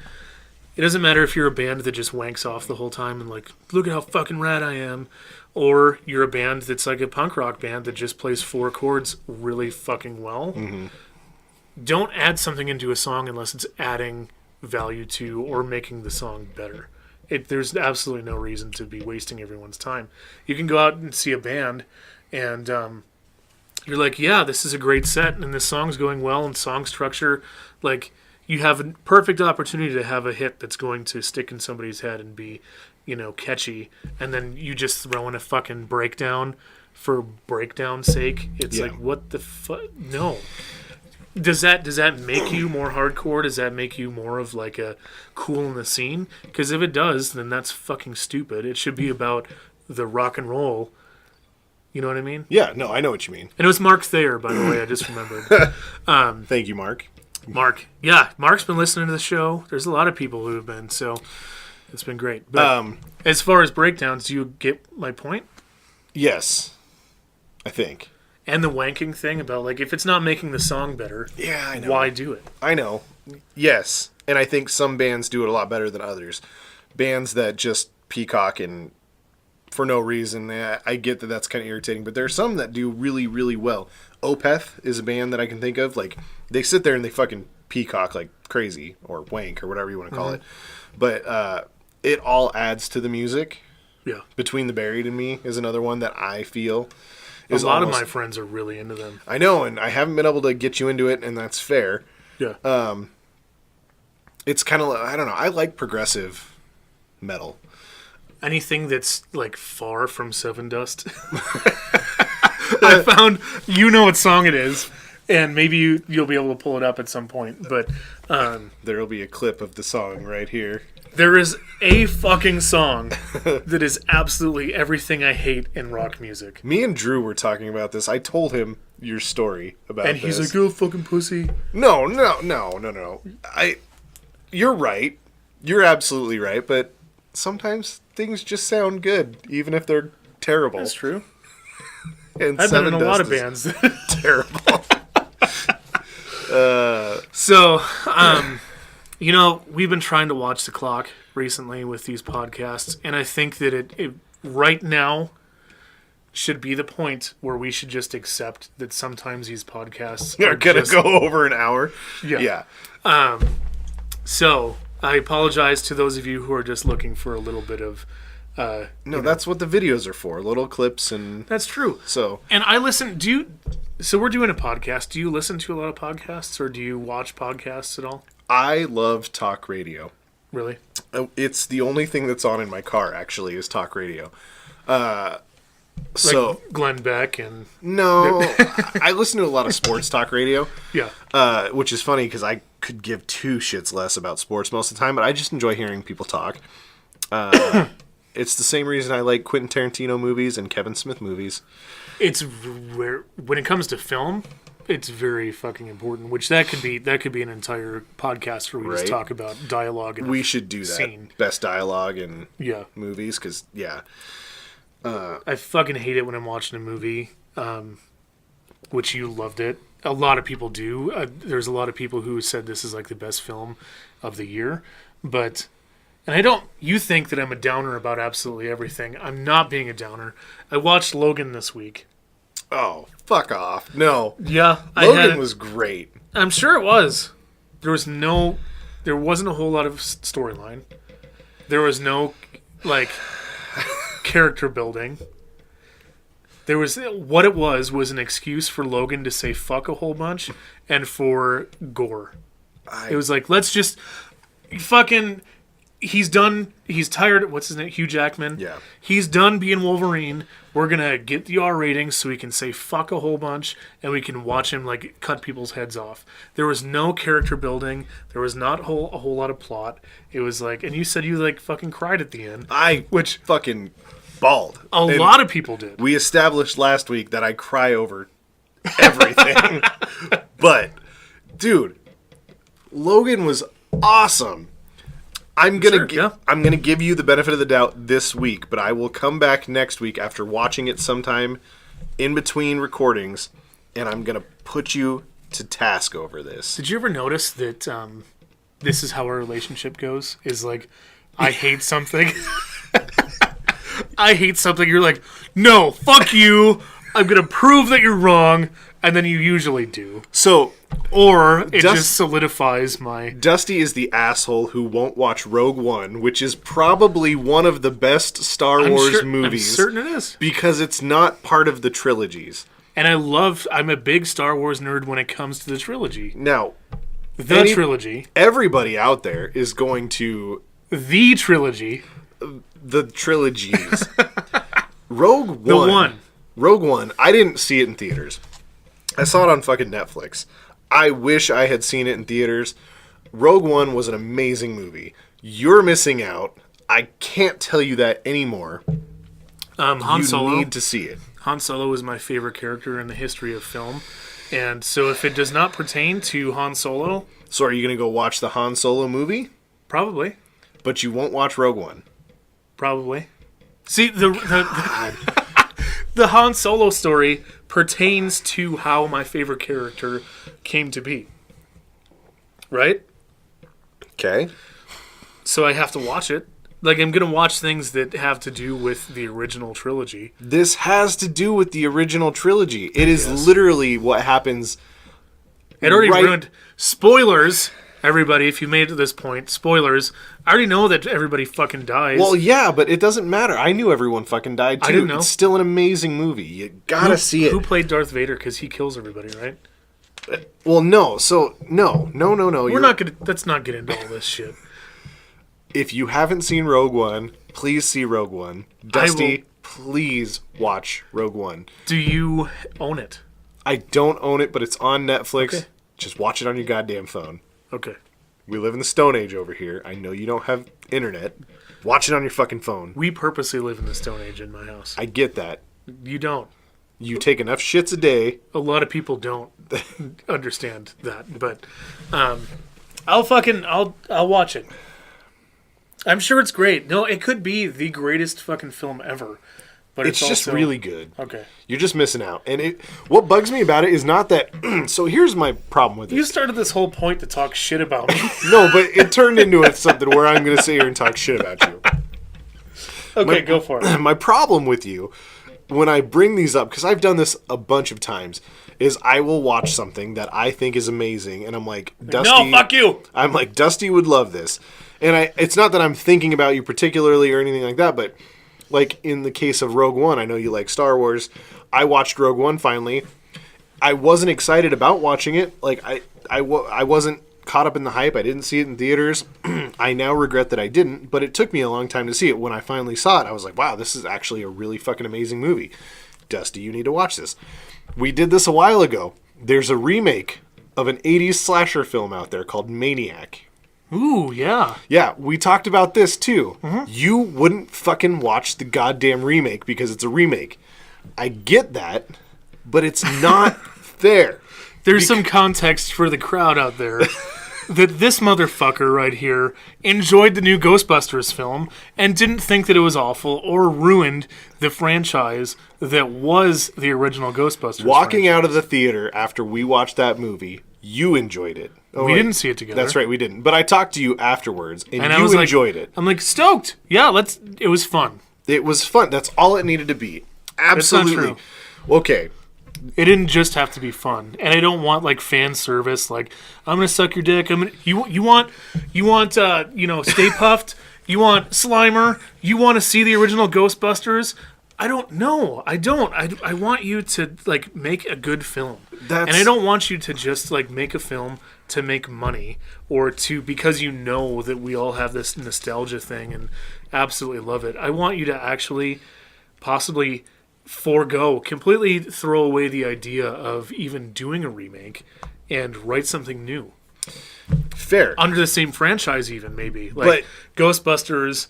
It doesn't matter if you're a band that just wanks off the whole time and like, look at how fucking rad I am, or you're a band that's like a punk rock band that just plays 4 chords really fucking well. Don't add something into a song unless it's adding value to or making the song better. There's absolutely no reason to be wasting everyone's time. You can go out and see a band and you're like, yeah, this is a great set, and this song's going well, and song structure, like, you have a perfect opportunity to have a hit that's going to stick in somebody's head and be, catchy, and then you just throw in a fucking breakdown for breakdown's sake. It's like, what the fuck? No. Does that make you more hardcore? Does that make you more of like a cool in the scene? Because if it does, then that's fucking stupid. It should be about the rock and roll. You know what I mean? Yeah, no, I know what you mean. And it was Mark Thayer, by the way. I just remembered. Thank you, Mark. Mark. Yeah, Mark's been listening to the show. There's a lot of people who have been, so it's been great. But as far as breakdowns, do you get my point? Yes, I think. And the wanking thing about, like, if it's not making the song better, yeah, I know. Why do it? I know. Yes, and I think some bands do it a lot better than others. Bands that just peacock and for no reason, I get that that's kind of irritating, but there are some that do really, really well. Opeth is a band that I can think of. Like, they sit there and they fucking peacock like crazy, or wank, or whatever you want to call it. But it all adds to the music. Yeah. Between the Buried and Me is another one that I feel is a lot of my friends are really into them. I know, and I haven't been able to get you into it, and that's fair. Yeah. It's kind of, I don't know, I like progressive metal. Anything that's like far from Seven Dust. I found, what song it is, and maybe you'll be able to pull it up at some point, but there'll be a clip of the song right here. There is a fucking song that is absolutely everything I hate in rock music. Me and Drew were talking about this. I told him your story about this. And he's like, "Oh, fucking pussy." No. You're right. You're absolutely right, but sometimes things just sound good, even if they're terrible. That's true. And I've been in a lot of bands that are terrible. We've been trying to watch the clock recently with these podcasts, and I think that it right now should be the point where we should just accept that sometimes these podcasts are going to go over an hour. Yeah. So I apologize to those of you who are just looking for a little bit of... that's what the videos are for. Little clips and... That's true. So... And I listen... So we're doing a podcast. Do you listen to a lot of podcasts, or do you watch podcasts at all? I love talk radio. Really? It's the only thing that's on in my car, actually, is talk radio. Like Glenn Beck and... No. I listen to a lot of sports talk radio. Yeah. Which is funny because I could give two shits less about sports most of the time, but I just enjoy hearing people talk. It's the same reason I like Quentin Tarantino movies and Kevin Smith movies. It's where, when it comes to film, it's very fucking important. Which that could be an entire podcast where we just talk about dialogue. And we should do that. Scene. Best dialogue in movies, because I fucking hate it when I'm watching a movie, which you loved it. A lot of people do. There's a lot of people who said this is like the best film of the year, but. And you think that I'm a downer about absolutely everything. I'm not being a downer. I watched Logan this week. Oh, fuck off. No. Yeah. Logan was great. I'm sure it was. There wasn't a whole lot of storyline. There was no, character building. What it was an excuse for Logan to say fuck a whole bunch and for gore. It was like, let's just fucking... He's done. He's tired. What's his name? Hugh Jackman. Yeah. He's done being Wolverine. We're going to get the R rating so we can say fuck a whole bunch and we can watch him cut people's heads off. There was no character building. There was not a whole lot of plot. It was and you said you fucking cried at the end. Which fucking bawled. A lot of people did. We established last week that I cry over everything. But, dude, Logan was awesome. I'm gonna give you the benefit of the doubt this week, but I will come back next week after watching it sometime in between recordings, and I'm gonna put you to task over this. Did you ever notice that this is how our relationship goes? Is I hate something. I hate something. You're like, no, fuck you. I'm gonna prove that you're wrong, and then you usually do. So. Or it just solidifies my... Dusty is the asshole who won't watch Rogue One, which is probably one of the best Star Wars movies. I'm certain it is. Because it's not part of the trilogies. And I'm a big Star Wars nerd when it comes to the trilogy. Now, Trilogy. everybody out there is going to The trilogy. the trilogies. Rogue One. The one. Rogue One. I didn't see it in theaters. I saw it on fucking Netflix. I wish I had seen it in theaters. Rogue One was an amazing movie. You're missing out. I can't tell you that anymore. Han Solo. You need to see it. Han Solo is my favorite character in the history of film. And so if it does not pertain to Han Solo... So are you going to go watch the Han Solo movie? Probably. But you won't watch Rogue One? Probably. See, the Han Solo story pertains to how my favorite character came to be. Right? Okay. So I have to watch it. Like, I'm going to watch things that have to do with the original trilogy. This has to do with the original trilogy. It is literally what happens. It already ruined. Spoilers, everybody, if you made it to this point. Spoilers. I already know that everybody fucking dies. Well, yeah, but it doesn't matter. I knew everyone fucking died, too. I didn't know. It's still an amazing movie. You gotta see it. Who played Darth Vader? Because he kills everybody, right? Well, no. So, no. We're not going to... Let's not get into all this shit. If you haven't seen Rogue One, please see Rogue One. Dusty, please watch Rogue One. Do you own it? I don't own it, but it's on Netflix. Okay. Just watch it on your goddamn phone. Okay. We live in the Stone Age over here. I know you don't have internet. Watch it on your fucking phone. We purposely live in the Stone Age in my house. I get that. You don't. You take enough shits a day. A lot of people don't understand that, but I'll watch it. I'm sure it's great. No, it could be the greatest fucking film ever. But It's just also, really good. Okay. You're just missing out. And what bugs me about it is not that... So here's my problem with it. You started this whole point to talk shit about me. No, but it turned into something where I'm going to sit here and talk shit about you. Okay, go for it. My problem with you, when I bring these up, because I've done this a bunch of times, is I will watch something that I think is amazing, and I'm like, Dusty... No, fuck you! I'm like, Dusty would love this. And it's not that I'm thinking about you particularly or anything like that, but like in the case of Rogue One, I know you like Star Wars. I watched Rogue One finally. I wasn't excited about watching it. Like I wasn't caught up in the hype. I didn't see it in theaters. I now regret that I didn't, but it took me a long time to see it. When I finally saw it, I was like, wow, this is actually a really fucking amazing movie. Dusty, you need to watch this. We did this a while ago. There's a remake of an 80s slasher film out there called Maniac. Ooh, yeah. Yeah, we talked about this too. Mm-hmm. You wouldn't fucking watch the goddamn remake because it's a remake. I get that, but it's not there. There's some context for the crowd out there that this motherfucker right here enjoyed the new Ghostbusters film and didn't think that it was awful or ruined the franchise that was the original Ghostbusters Walking franchise. out of the theater after we watched that movie, you enjoyed it. Oh, We wait. didn't see it together. That's right, we didn't. But I talked to you afterwards, and I you was enjoyed it. I'm like, stoked. Yeah, it was fun. It was fun. That's all it needed to be. Absolutely. true. Okay. It didn't just have to be fun, and I don't want like fan service. Like, I'm gonna suck your dick. You want Stay Puffed. You want Slimer. You want to see the original Ghostbusters. I don't know. I don't. I want you to like make a good film, and I don't want you to just like make a film to make money or to because you know that we all have this nostalgia thing and absolutely love it. I want you to actually possibly completely throw away the idea of even doing a remake and write something new. Fair. Under the same franchise even, maybe. Like Ghostbusters,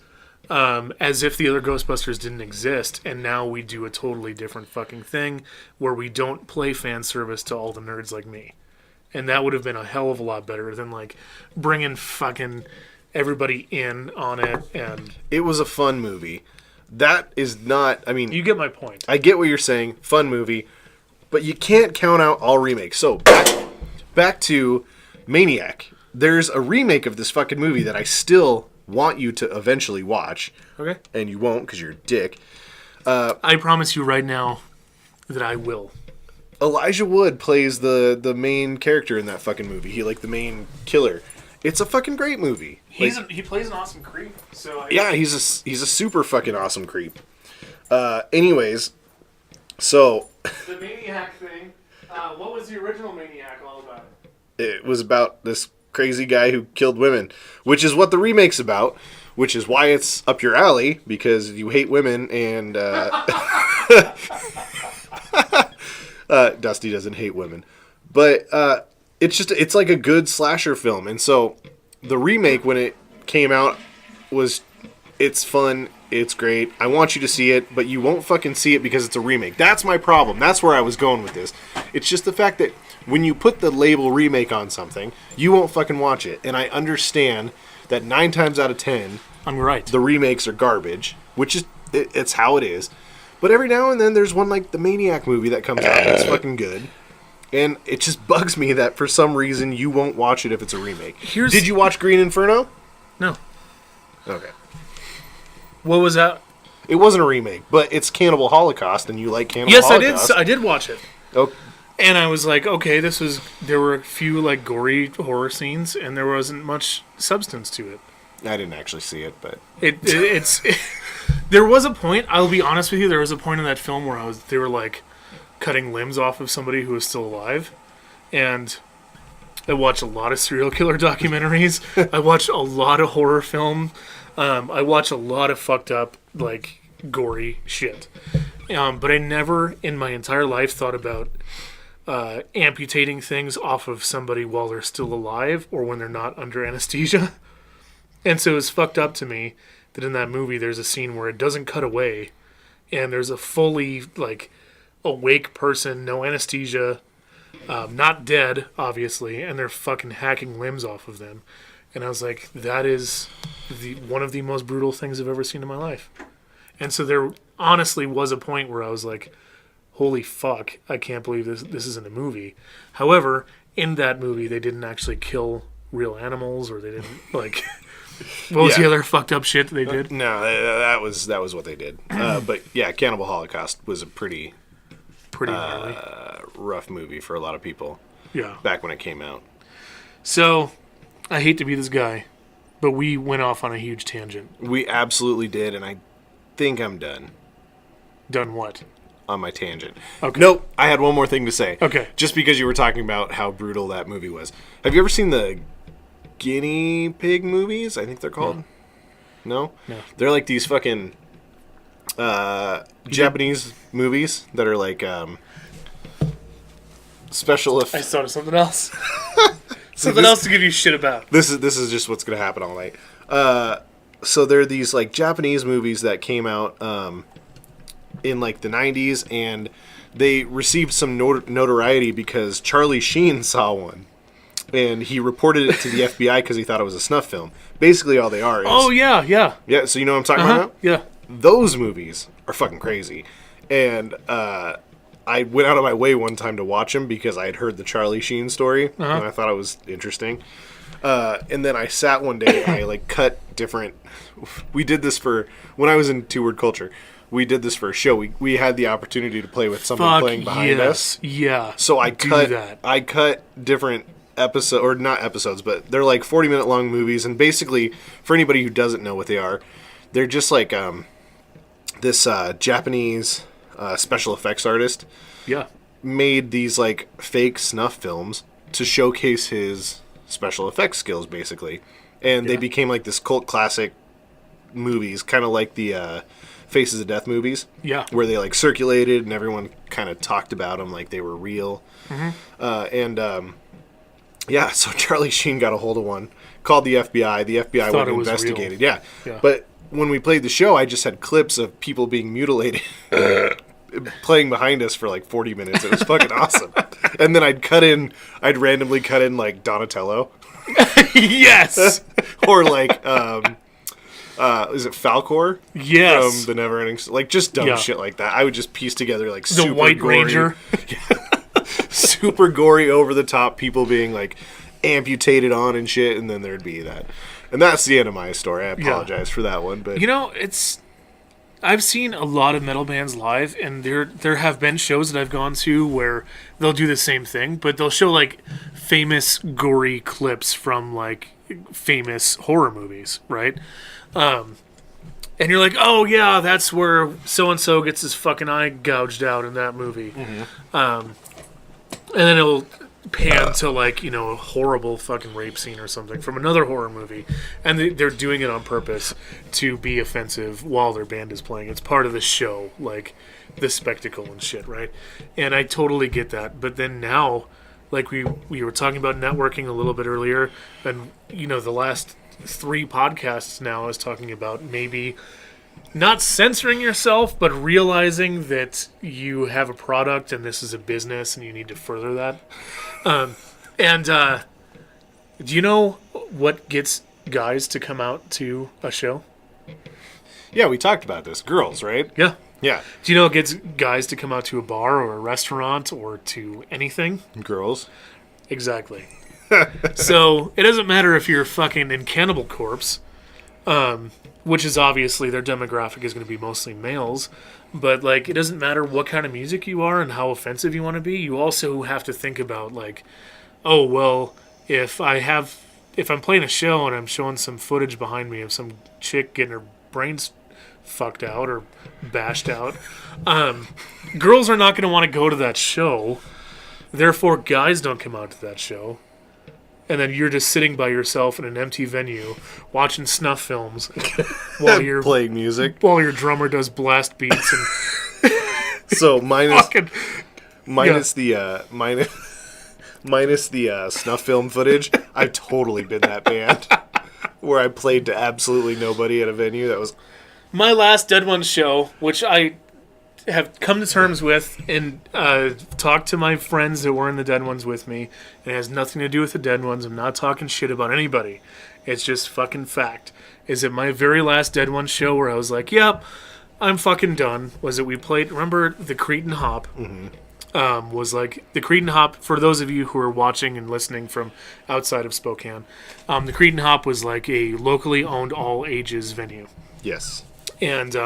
as if the other Ghostbusters didn't exist, and now we do a totally different fucking thing where we don't play fan service to all the nerds like me. And that would have been a hell of a lot better than like bringing fucking everybody in on it. And It was a fun movie. That is not, I mean... you get my point. I get what you're saying. Fun movie. But you can't count out all remakes. So, back to Maniac. There's a remake of this fucking movie that I still want you to eventually watch. Okay. And you won't because you're a dick. I promise you right now that I will. Elijah Wood plays the main character in that fucking movie. He, like, the main killer. It's a fucking great movie. He plays an awesome creep. So Yeah, he's a super fucking awesome creep. Anyways, so... The Maniac thing the original Maniac all about? It was about this crazy guy who killed women, which is what the remake's about, which is why it's up your alley, because you hate women, and Dusty doesn't hate women. But it's like a good slasher film. And so the remake, when it came out, it's fun, it's great. I want you to see it, but you won't fucking see it because it's a remake. That's my problem. That's where I was going with this. It's just the fact that when you put the label remake on something, you won't fucking watch it. And I understand that 9 times out of 10, I'm right. the remakes are garbage, which is it's how it is. But every now and then there's one like the Maniac movie that comes out that's fucking good. And it just bugs me that for some reason you won't watch it if it's a remake. Did you watch Green Inferno? No. Okay. What was that? It wasn't a remake, but it's Cannibal Holocaust, and you like Cannibal Holocaust. Yes, I did watch it. Oh, And I was like, okay, there were a few like gory horror scenes, and there wasn't much substance to it. I didn't actually see it, but There was a point. I'll be honest with you. There was a point in that film where they were like cutting limbs off of somebody who was still alive, and I watched a lot of serial killer documentaries. I watched a lot of horror film. I watch a lot of fucked up like gory shit. But I never in my entire life thought about amputating things off of somebody while they're still alive or when they're not under anesthesia. And so it's fucked up to me that in that movie there's a scene where it doesn't cut away and there's a fully like awake person, no anesthesia, not dead, obviously, and they're fucking hacking limbs off of them. And I was like, that is one of the most brutal things I've ever seen in my life. And so there honestly was a point where I was like, holy fuck, I can't believe this isn't a movie. However, in that movie, they didn't actually kill real animals, or they didn't, like... What was the other fucked up shit that they did? No, that was what they did. But yeah, Cannibal Holocaust was a pretty gnarly. Rough movie for a lot of people. Yeah. Back when it came out. So, I hate to be this guy, but we went off on a huge tangent. We absolutely did, and I think I'm done Done what? on my tangent. Okay. Nope, I had one more thing to say. Okay. Just because you were talking about how brutal that movie was. Have you ever seen the guinea pig movies, I think they're called? No? They're like these fucking Japanese movies that are like special effects. I thought of something else. Something else to give you shit about. This is just what's going to happen all night. So there are these like Japanese movies that came out in like the 90s, and they received some notoriety because Charlie Sheen saw one. And he reported it to the FBI because he thought it was a snuff film. Basically, all they are is... Oh, yeah. Yeah, so you know what I'm talking about now? Yeah. Those movies are fucking crazy. And I went out of my way one time to watch them because I had heard the Charlie Sheen story, and I thought it was interesting. And then I sat one day and I like cut different... We did this for... When I was in Two Word Culture, we did this for a show. We had the opportunity to play with someone playing behind us. Yeah. So I cut different... not episodes, but they're like 40-minute long movies, and basically, for anybody who doesn't know what they are, they're just like this Japanese special effects artist made these like fake snuff films to showcase his special effects skills, basically, and they became like this cult classic movies, kind of like the Faces of Death movies, where they like circulated and everyone kind of talked about them like they were real, yeah, so Charlie Sheen got a hold of one, called the FBI. The FBI went and investigated. Yeah. But when we played the show, I just had clips of people being mutilated playing behind us for like 40 minutes. It was fucking awesome. And then I'd randomly cut in like Donatello. Yes! Or like, is it Falcor? Yes. From the Neverending... Like just dumb shit like that. I would just piece together like super The White gory, Ranger. super gory, over the top people being like amputated on and shit, and then there'd be that. And that's the end of my story. I apologize for that one, but you know, I've seen a lot of metal bands live, and there have been shows that I've gone to where they'll do the same thing, but they'll show like famous gory clips from like famous horror movies, right? And you're like, oh yeah, that's where so and so gets his fucking eye gouged out in that movie. and then it'll pan to like a horrible fucking rape scene or something from another horror movie, and they're doing it on purpose to be offensive while their band is playing. It's part of the show, like the spectacle and shit, right? And I totally get that. But then now, like we were talking about networking a little bit earlier, and the last 3 podcasts now is talking about maybe not censoring yourself, but realizing that you have a product and this is a business and you need to further that. Do you know what gets guys to come out to a show? Yeah, we talked about this. Girls, right? Yeah. Yeah. Do you know what gets guys to come out to a bar or a restaurant or to anything? Girls. Exactly. So it doesn't matter if you're fucking in Cannibal Corpse, which is obviously their demographic is going to be mostly males, but like it doesn't matter what kind of music you are and how offensive you want to be. You also have to think about like, oh well, if I'm playing a show and I'm showing some footage behind me of some chick getting her brains fucked out or bashed out, girls are not going to want to go to that show. Therefore, guys don't come out to that show. And then you're just sitting by yourself in an empty venue watching snuff films while you're playing music while your drummer does blast beats and so minus fucking, minus the snuff film footage. I've totally been that band where I played to absolutely nobody at a venue. That was my last Dead Ones show, which I have come to terms with and talked to my friends that were in the Dead Ones with me. It has nothing to do with the Dead Ones. I'm not talking shit about anybody. It's just fucking fact. Is it my very last Dead Ones show where I was like, yep, I'm fucking done. Was it we played, remember the Cretan Hop? Mm-hmm. Was like, the Cretan Hop, for those of you who are watching and listening from outside of Spokane, the Cretan Hop was like a locally owned all ages venue. yes. And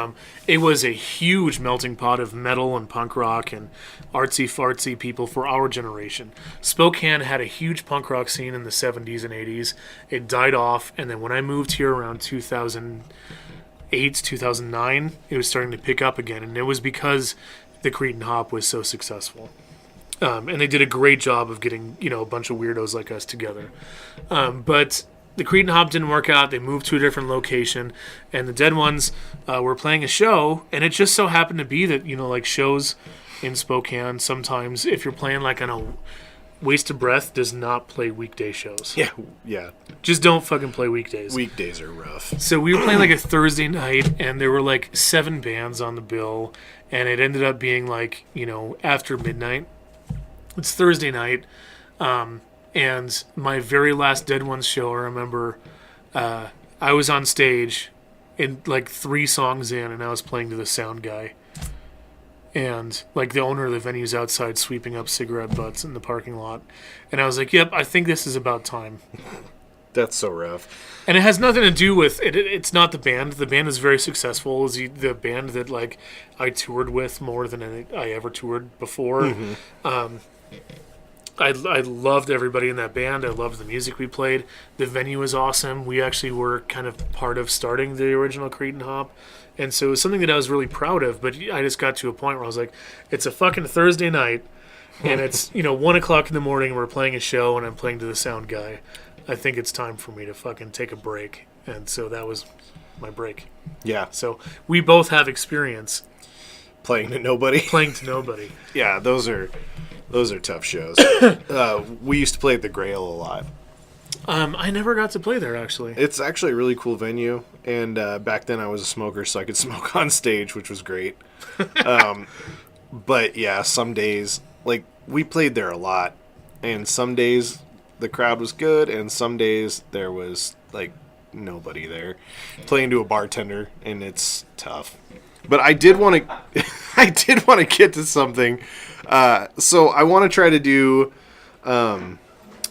it was a huge melting pot of metal and punk rock and artsy-fartsy people for our generation. Spokane had a huge punk rock scene in the 70s and 80s. It died off, and then when I moved here around 2008, 2009, it was starting to pick up again, and it was because the Cretan Hop was so successful. And they did a great job of getting, a bunch of weirdos like us together. But the Cretan Hop didn't work out. They moved to a different location, and the Dead Ones were playing a show, and it just so happened to be that, like shows in Spokane, sometimes if you're playing like on a Waste of Breath does not play weekday shows. Yeah. Just don't fucking play weekdays. Weekdays are rough. So we were playing like a Thursday night, and there were like 7 bands on the bill, and it ended up being like, after midnight. It's Thursday night. And my very last Dead Ones show, I remember I was on stage in like 3 songs in, and I was playing to the sound guy. And like the owner of the venue's outside sweeping up cigarette butts in the parking lot. And I was like, yep, I think this is about time. That's so rough. And it has nothing to do with it. It's not the band. The band is very successful. It's the band that like I toured with more than I ever toured before. Mm-hmm. I loved everybody in that band. I loved the music we played. The venue was awesome. We actually were kind of part of starting the original Cretan Hop. And so it was something that I was really proud of. But I just got to a point where I was like, it's a fucking Thursday night. And it's, 1 o'clock in the morning. And we're playing a show and I'm playing to the sound guy. I think it's time for me to fucking take a break. And so that was my break. Yeah. So we both have experience. Playing to nobody. Yeah, those are tough shows. We used to play at the Grail a lot. I never got to play there, actually. It's actually a really cool venue, and back then I was a smoker, so I could smoke on stage, which was great. But yeah, some days, like, we played there a lot, and some days the crowd was good, and some days there was, like, nobody there. Playing to a bartender, and it's tough. But I did want to get to something. So I want to try to do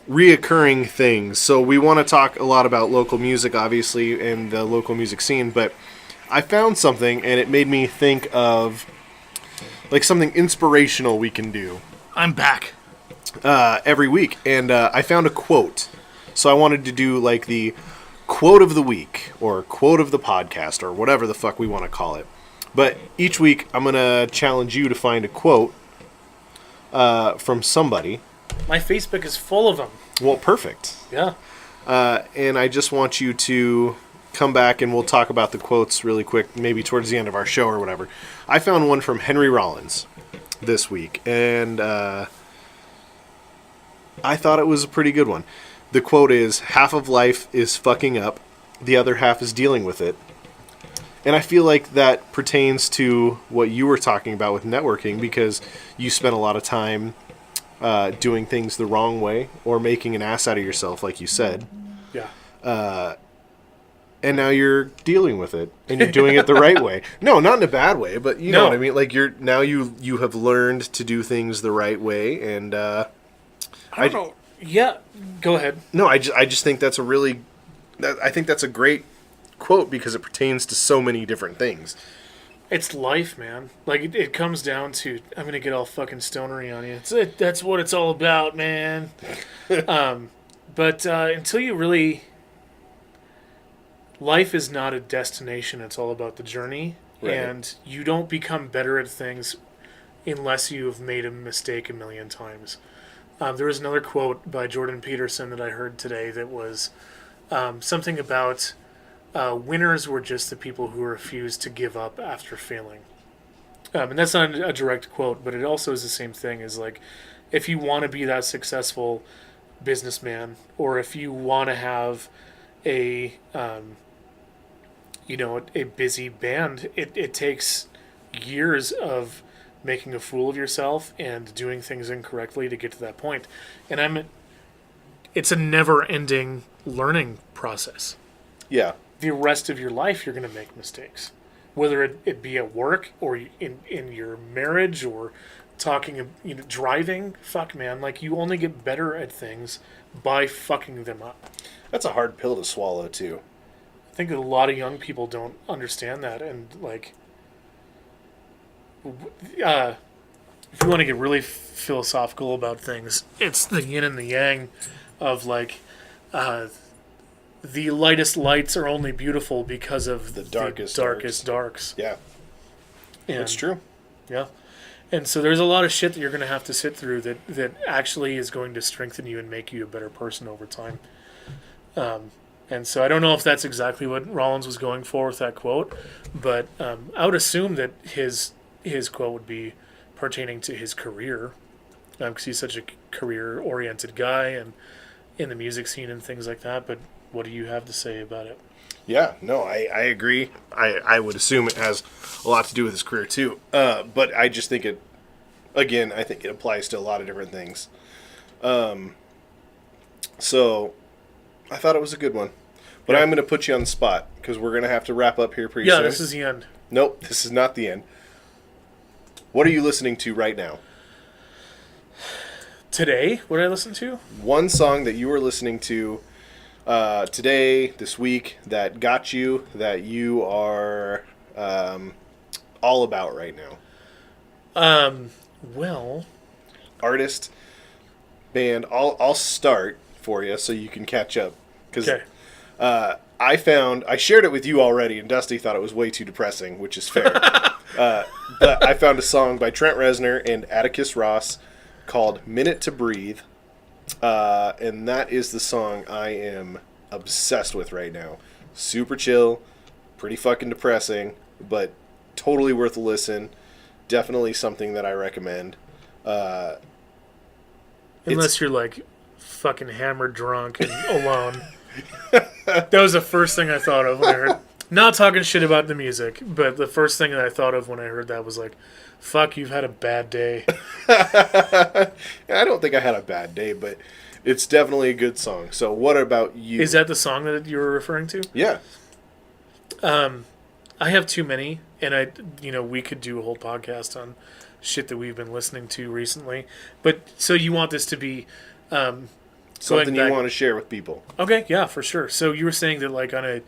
reoccurring things. So we want to talk a lot about local music, obviously, and the local music scene. But I found something, and it made me think of like something inspirational we can do. I'm back. Every week. And I found a quote. So I wanted to do like the quote of the week or quote of the podcast or whatever the fuck we want to call it. But each week, I'm going to challenge you to find a quote from somebody. My Facebook is full of them. Well, perfect. Yeah. And I just want you to come back and we'll talk about the quotes really quick, maybe towards the end of our show or whatever. I found one from Henry Rollins this week, and I thought it was a pretty good one. The quote is, "Half of life is fucking up, the other half is dealing with it." And I feel like that pertains to what you were talking about with networking, because you spent a lot of time doing things the wrong way or making an ass out of yourself, like you said. Yeah. And now you're dealing with it, and you're doing it the right way. No, not in a bad way, but you know what I mean. Like you have learned to do things the right way, and I don't know. Yeah, go ahead. No, I just think that's I think that's a great quote because it pertains to so many different things. It's life, man. Like it comes down to, I'm gonna get all fucking stonery on you. That's what it's all about, man. But until you really, life is not a destination. It's all about the journey, right. And you don't become better at things unless you have made a mistake a million times. There was another quote by Jordan Peterson that I heard today that was something about winners were just the people who refused to give up after failing. And that's not a direct quote, but it also is the same thing as like, if you want to be that successful businessman, or if you want to have a a busy band, it takes years of making a fool of yourself and doing things incorrectly to get to that point. And it's a never-ending learning process. Yeah. The rest of your life, you're going to make mistakes, whether it be at work or in your marriage or talking, driving. Fuck, man, like you only get better at things by fucking them up. That's a hard pill to swallow too. I think that a lot of young people don't understand that, and like, if you want to get really philosophical about things, it's the yin and the yang of like, the lightest lights are only beautiful because of the darkest darks. Yeah, and, that's true. Yeah, and so there's a lot of shit that you're going to have to sit through that actually is going to strengthen you and make you a better person over time. And so I don't know if that's exactly what Rollins was going for with that quote, but I would assume that his quote would be pertaining to his career, because he's such a career-oriented guy and in the music scene and things like that. But what do you have to say about it? Yeah, no, I agree. I would assume it has a lot to do with his career too. But I just think I think it applies to a lot of different things. So I thought it was a good one. But I'm going to put you on the spot because we're going to have to wrap up here pretty soon. Yeah, this is the end. Nope, this is not the end. What are you listening to right now? Today? What did I listen to? One song that you were listening to today, this week, that got you, that you are all about right now. Well, artist, band. I'll start for you so you can catch up. Okay. I shared it with you already, and Dusty thought it was way too depressing, which is fair. But I found a song by Trent Reznor and Atticus Ross called "Minute to Breathe," and that is the song I am obsessed with right now. Super chill, pretty fucking depressing, but totally worth a listen. Definitely something that I recommend. Unless you're like fucking hammered, drunk, and alone. That was the first thing I thought of when I heard. Not talking shit about the music, but the first thing that I thought of when I heard that was like, fuck, you've had a bad day. I don't think I had a bad day, but it's definitely a good song. So what about you? Is that the song that you were referring to? Yeah. I have too many, and we could do a whole podcast on shit that we've been listening to recently. But so you want this to be something you want to share with people? Okay, yeah, for sure. So you were saying that like on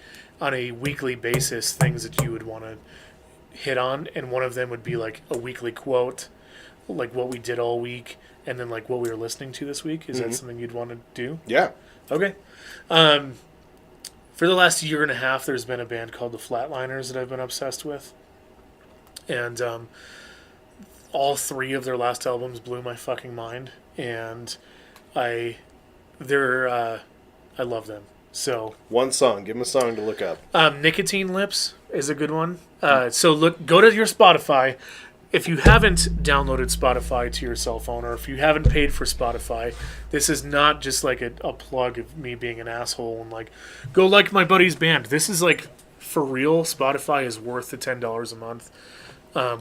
a weekly basis, things that you would want to hit on, and one of them would be like a weekly quote, like what we did all week, and then like what we were listening to this week. Is that something you'd want to do? Yeah. Okay. For the last year and a half, there's been a band called the Flatliners that I've been obsessed with. And all 3 of their last albums blew my fucking mind, and I love them. So One song. Give them a song to look up. Nicotine Lips is a good one. So go to your Spotify. If you haven't downloaded Spotify to your cell phone, or if you haven't paid for Spotify, this is not just like a plug of me being an asshole and like, go like my buddy's band. This is like, for real, Spotify is worth the $10 a month.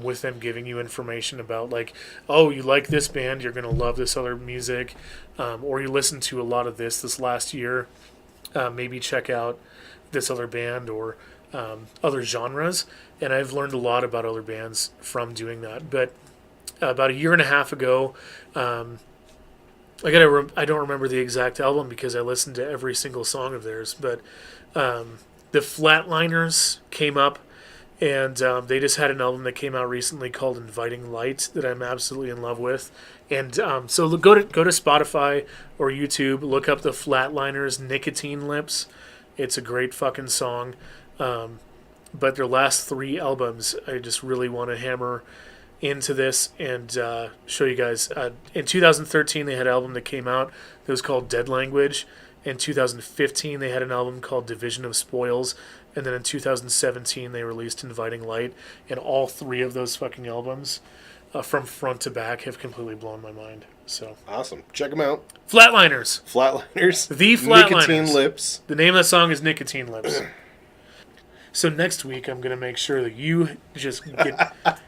With them giving you information about like, oh, you like this band, you're going to love this other music, or you listened to a lot of this last year, maybe check out this other band or other genres. And I've learned a lot about other bands from doing that. But about a year and a half ago, I don't remember the exact album because I listened to every single song of theirs, but the Flatliners came up. And they just had an album that came out recently called Inviting Light that I'm absolutely in love with. And so go to Spotify or YouTube, look up the Flatliners Nicotine Lips. It's a great fucking song. But their last 3 albums, I just really want to hammer into this and show you guys. In 2013, they had an album that came out that was called Dead Language. In 2015, they had an album called Division of Spoils. And then in 2017, they released Inviting Light. And all 3 of those fucking albums, from front to back, have completely blown my mind. So Awesome. Check them out. Flatliners. Flatliners. The Flatliners. Nicotine Lips. The name of the song is Nicotine Lips. So next week, I'm going to make sure that you just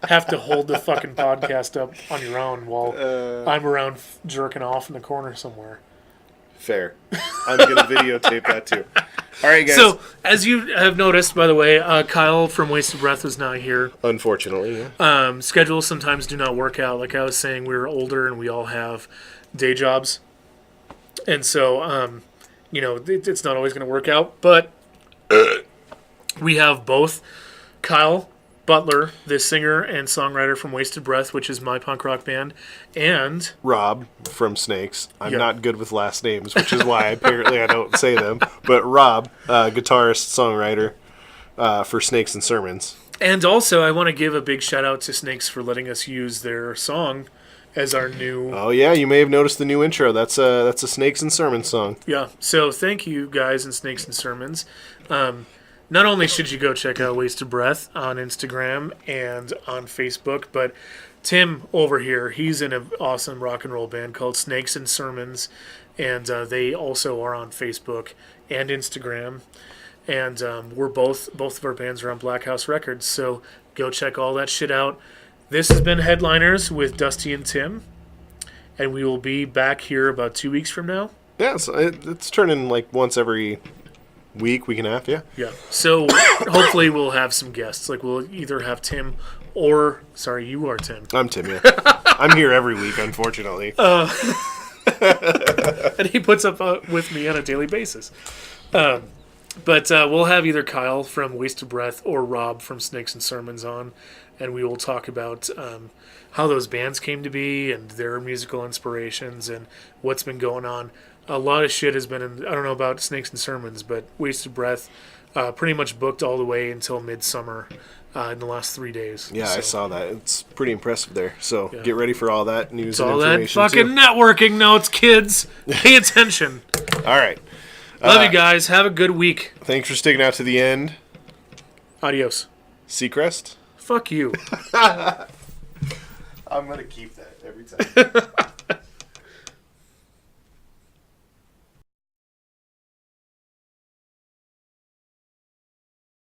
have to hold the fucking podcast up on your own while I'm around jerking off in the corner somewhere. Fair. I'm going to videotape that too. All right, guys. So, as you have noticed, by the way, Kyle from Wasted Breath was not here. Unfortunately, yeah. Schedules sometimes do not work out. Like I was saying, we're older and we all have day jobs. And so, it's not always going to work out. But we have both Kyle Butler, the singer and songwriter from Wasted Breath, which is my punk rock band, and Rob from Snakes. I'm Yeah. not good with last names, which is why apparently I don't say them. But Rob, guitarist, songwriter for Snakes and Sermons. And also, I want to give a big shout out to Snakes for letting us use their song as our new. Oh yeah, you may have noticed the new intro. That's a Snakes and Sermons song. Yeah. So thank you guys in Snakes and Sermons. Not only should you go check out Wasted Breath on Instagram and on Facebook, but Tim over here, he's in an awesome rock and roll band called Snakes and Sermons, and they also are on Facebook and Instagram. And we're both of our bands are on Black House Records, so go check all that shit out. This has been Headliners with Dusty and Tim, and we will be back here about 2 weeks from now. Yeah, so it's turning like once every week and a half, yeah. Yeah. So hopefully we'll have some guests. Like we'll either have Tim or you are Tim. I'm Tim, yeah. I'm here every week, unfortunately. And he puts up with me on a daily basis. But we'll have either Kyle from Wasted Breath or Rob from Snakes and Sermons on, and we will talk about how those bands came to be and their musical inspirations and what's been going on. A lot of shit has been in, I don't know about Snakes and Sermons, but Wasted Breath pretty much booked all the way until midsummer in the last 3 days. Yeah, So, I saw that. It's pretty impressive there. So Yeah. get ready for all that news it's and all that information fucking too. networking notes, kids. Pay attention. All right. Love you guys. Have a good week. Thanks for sticking out to the end. Adios. Seacrest. Fuck you. I'm going to keep that every time.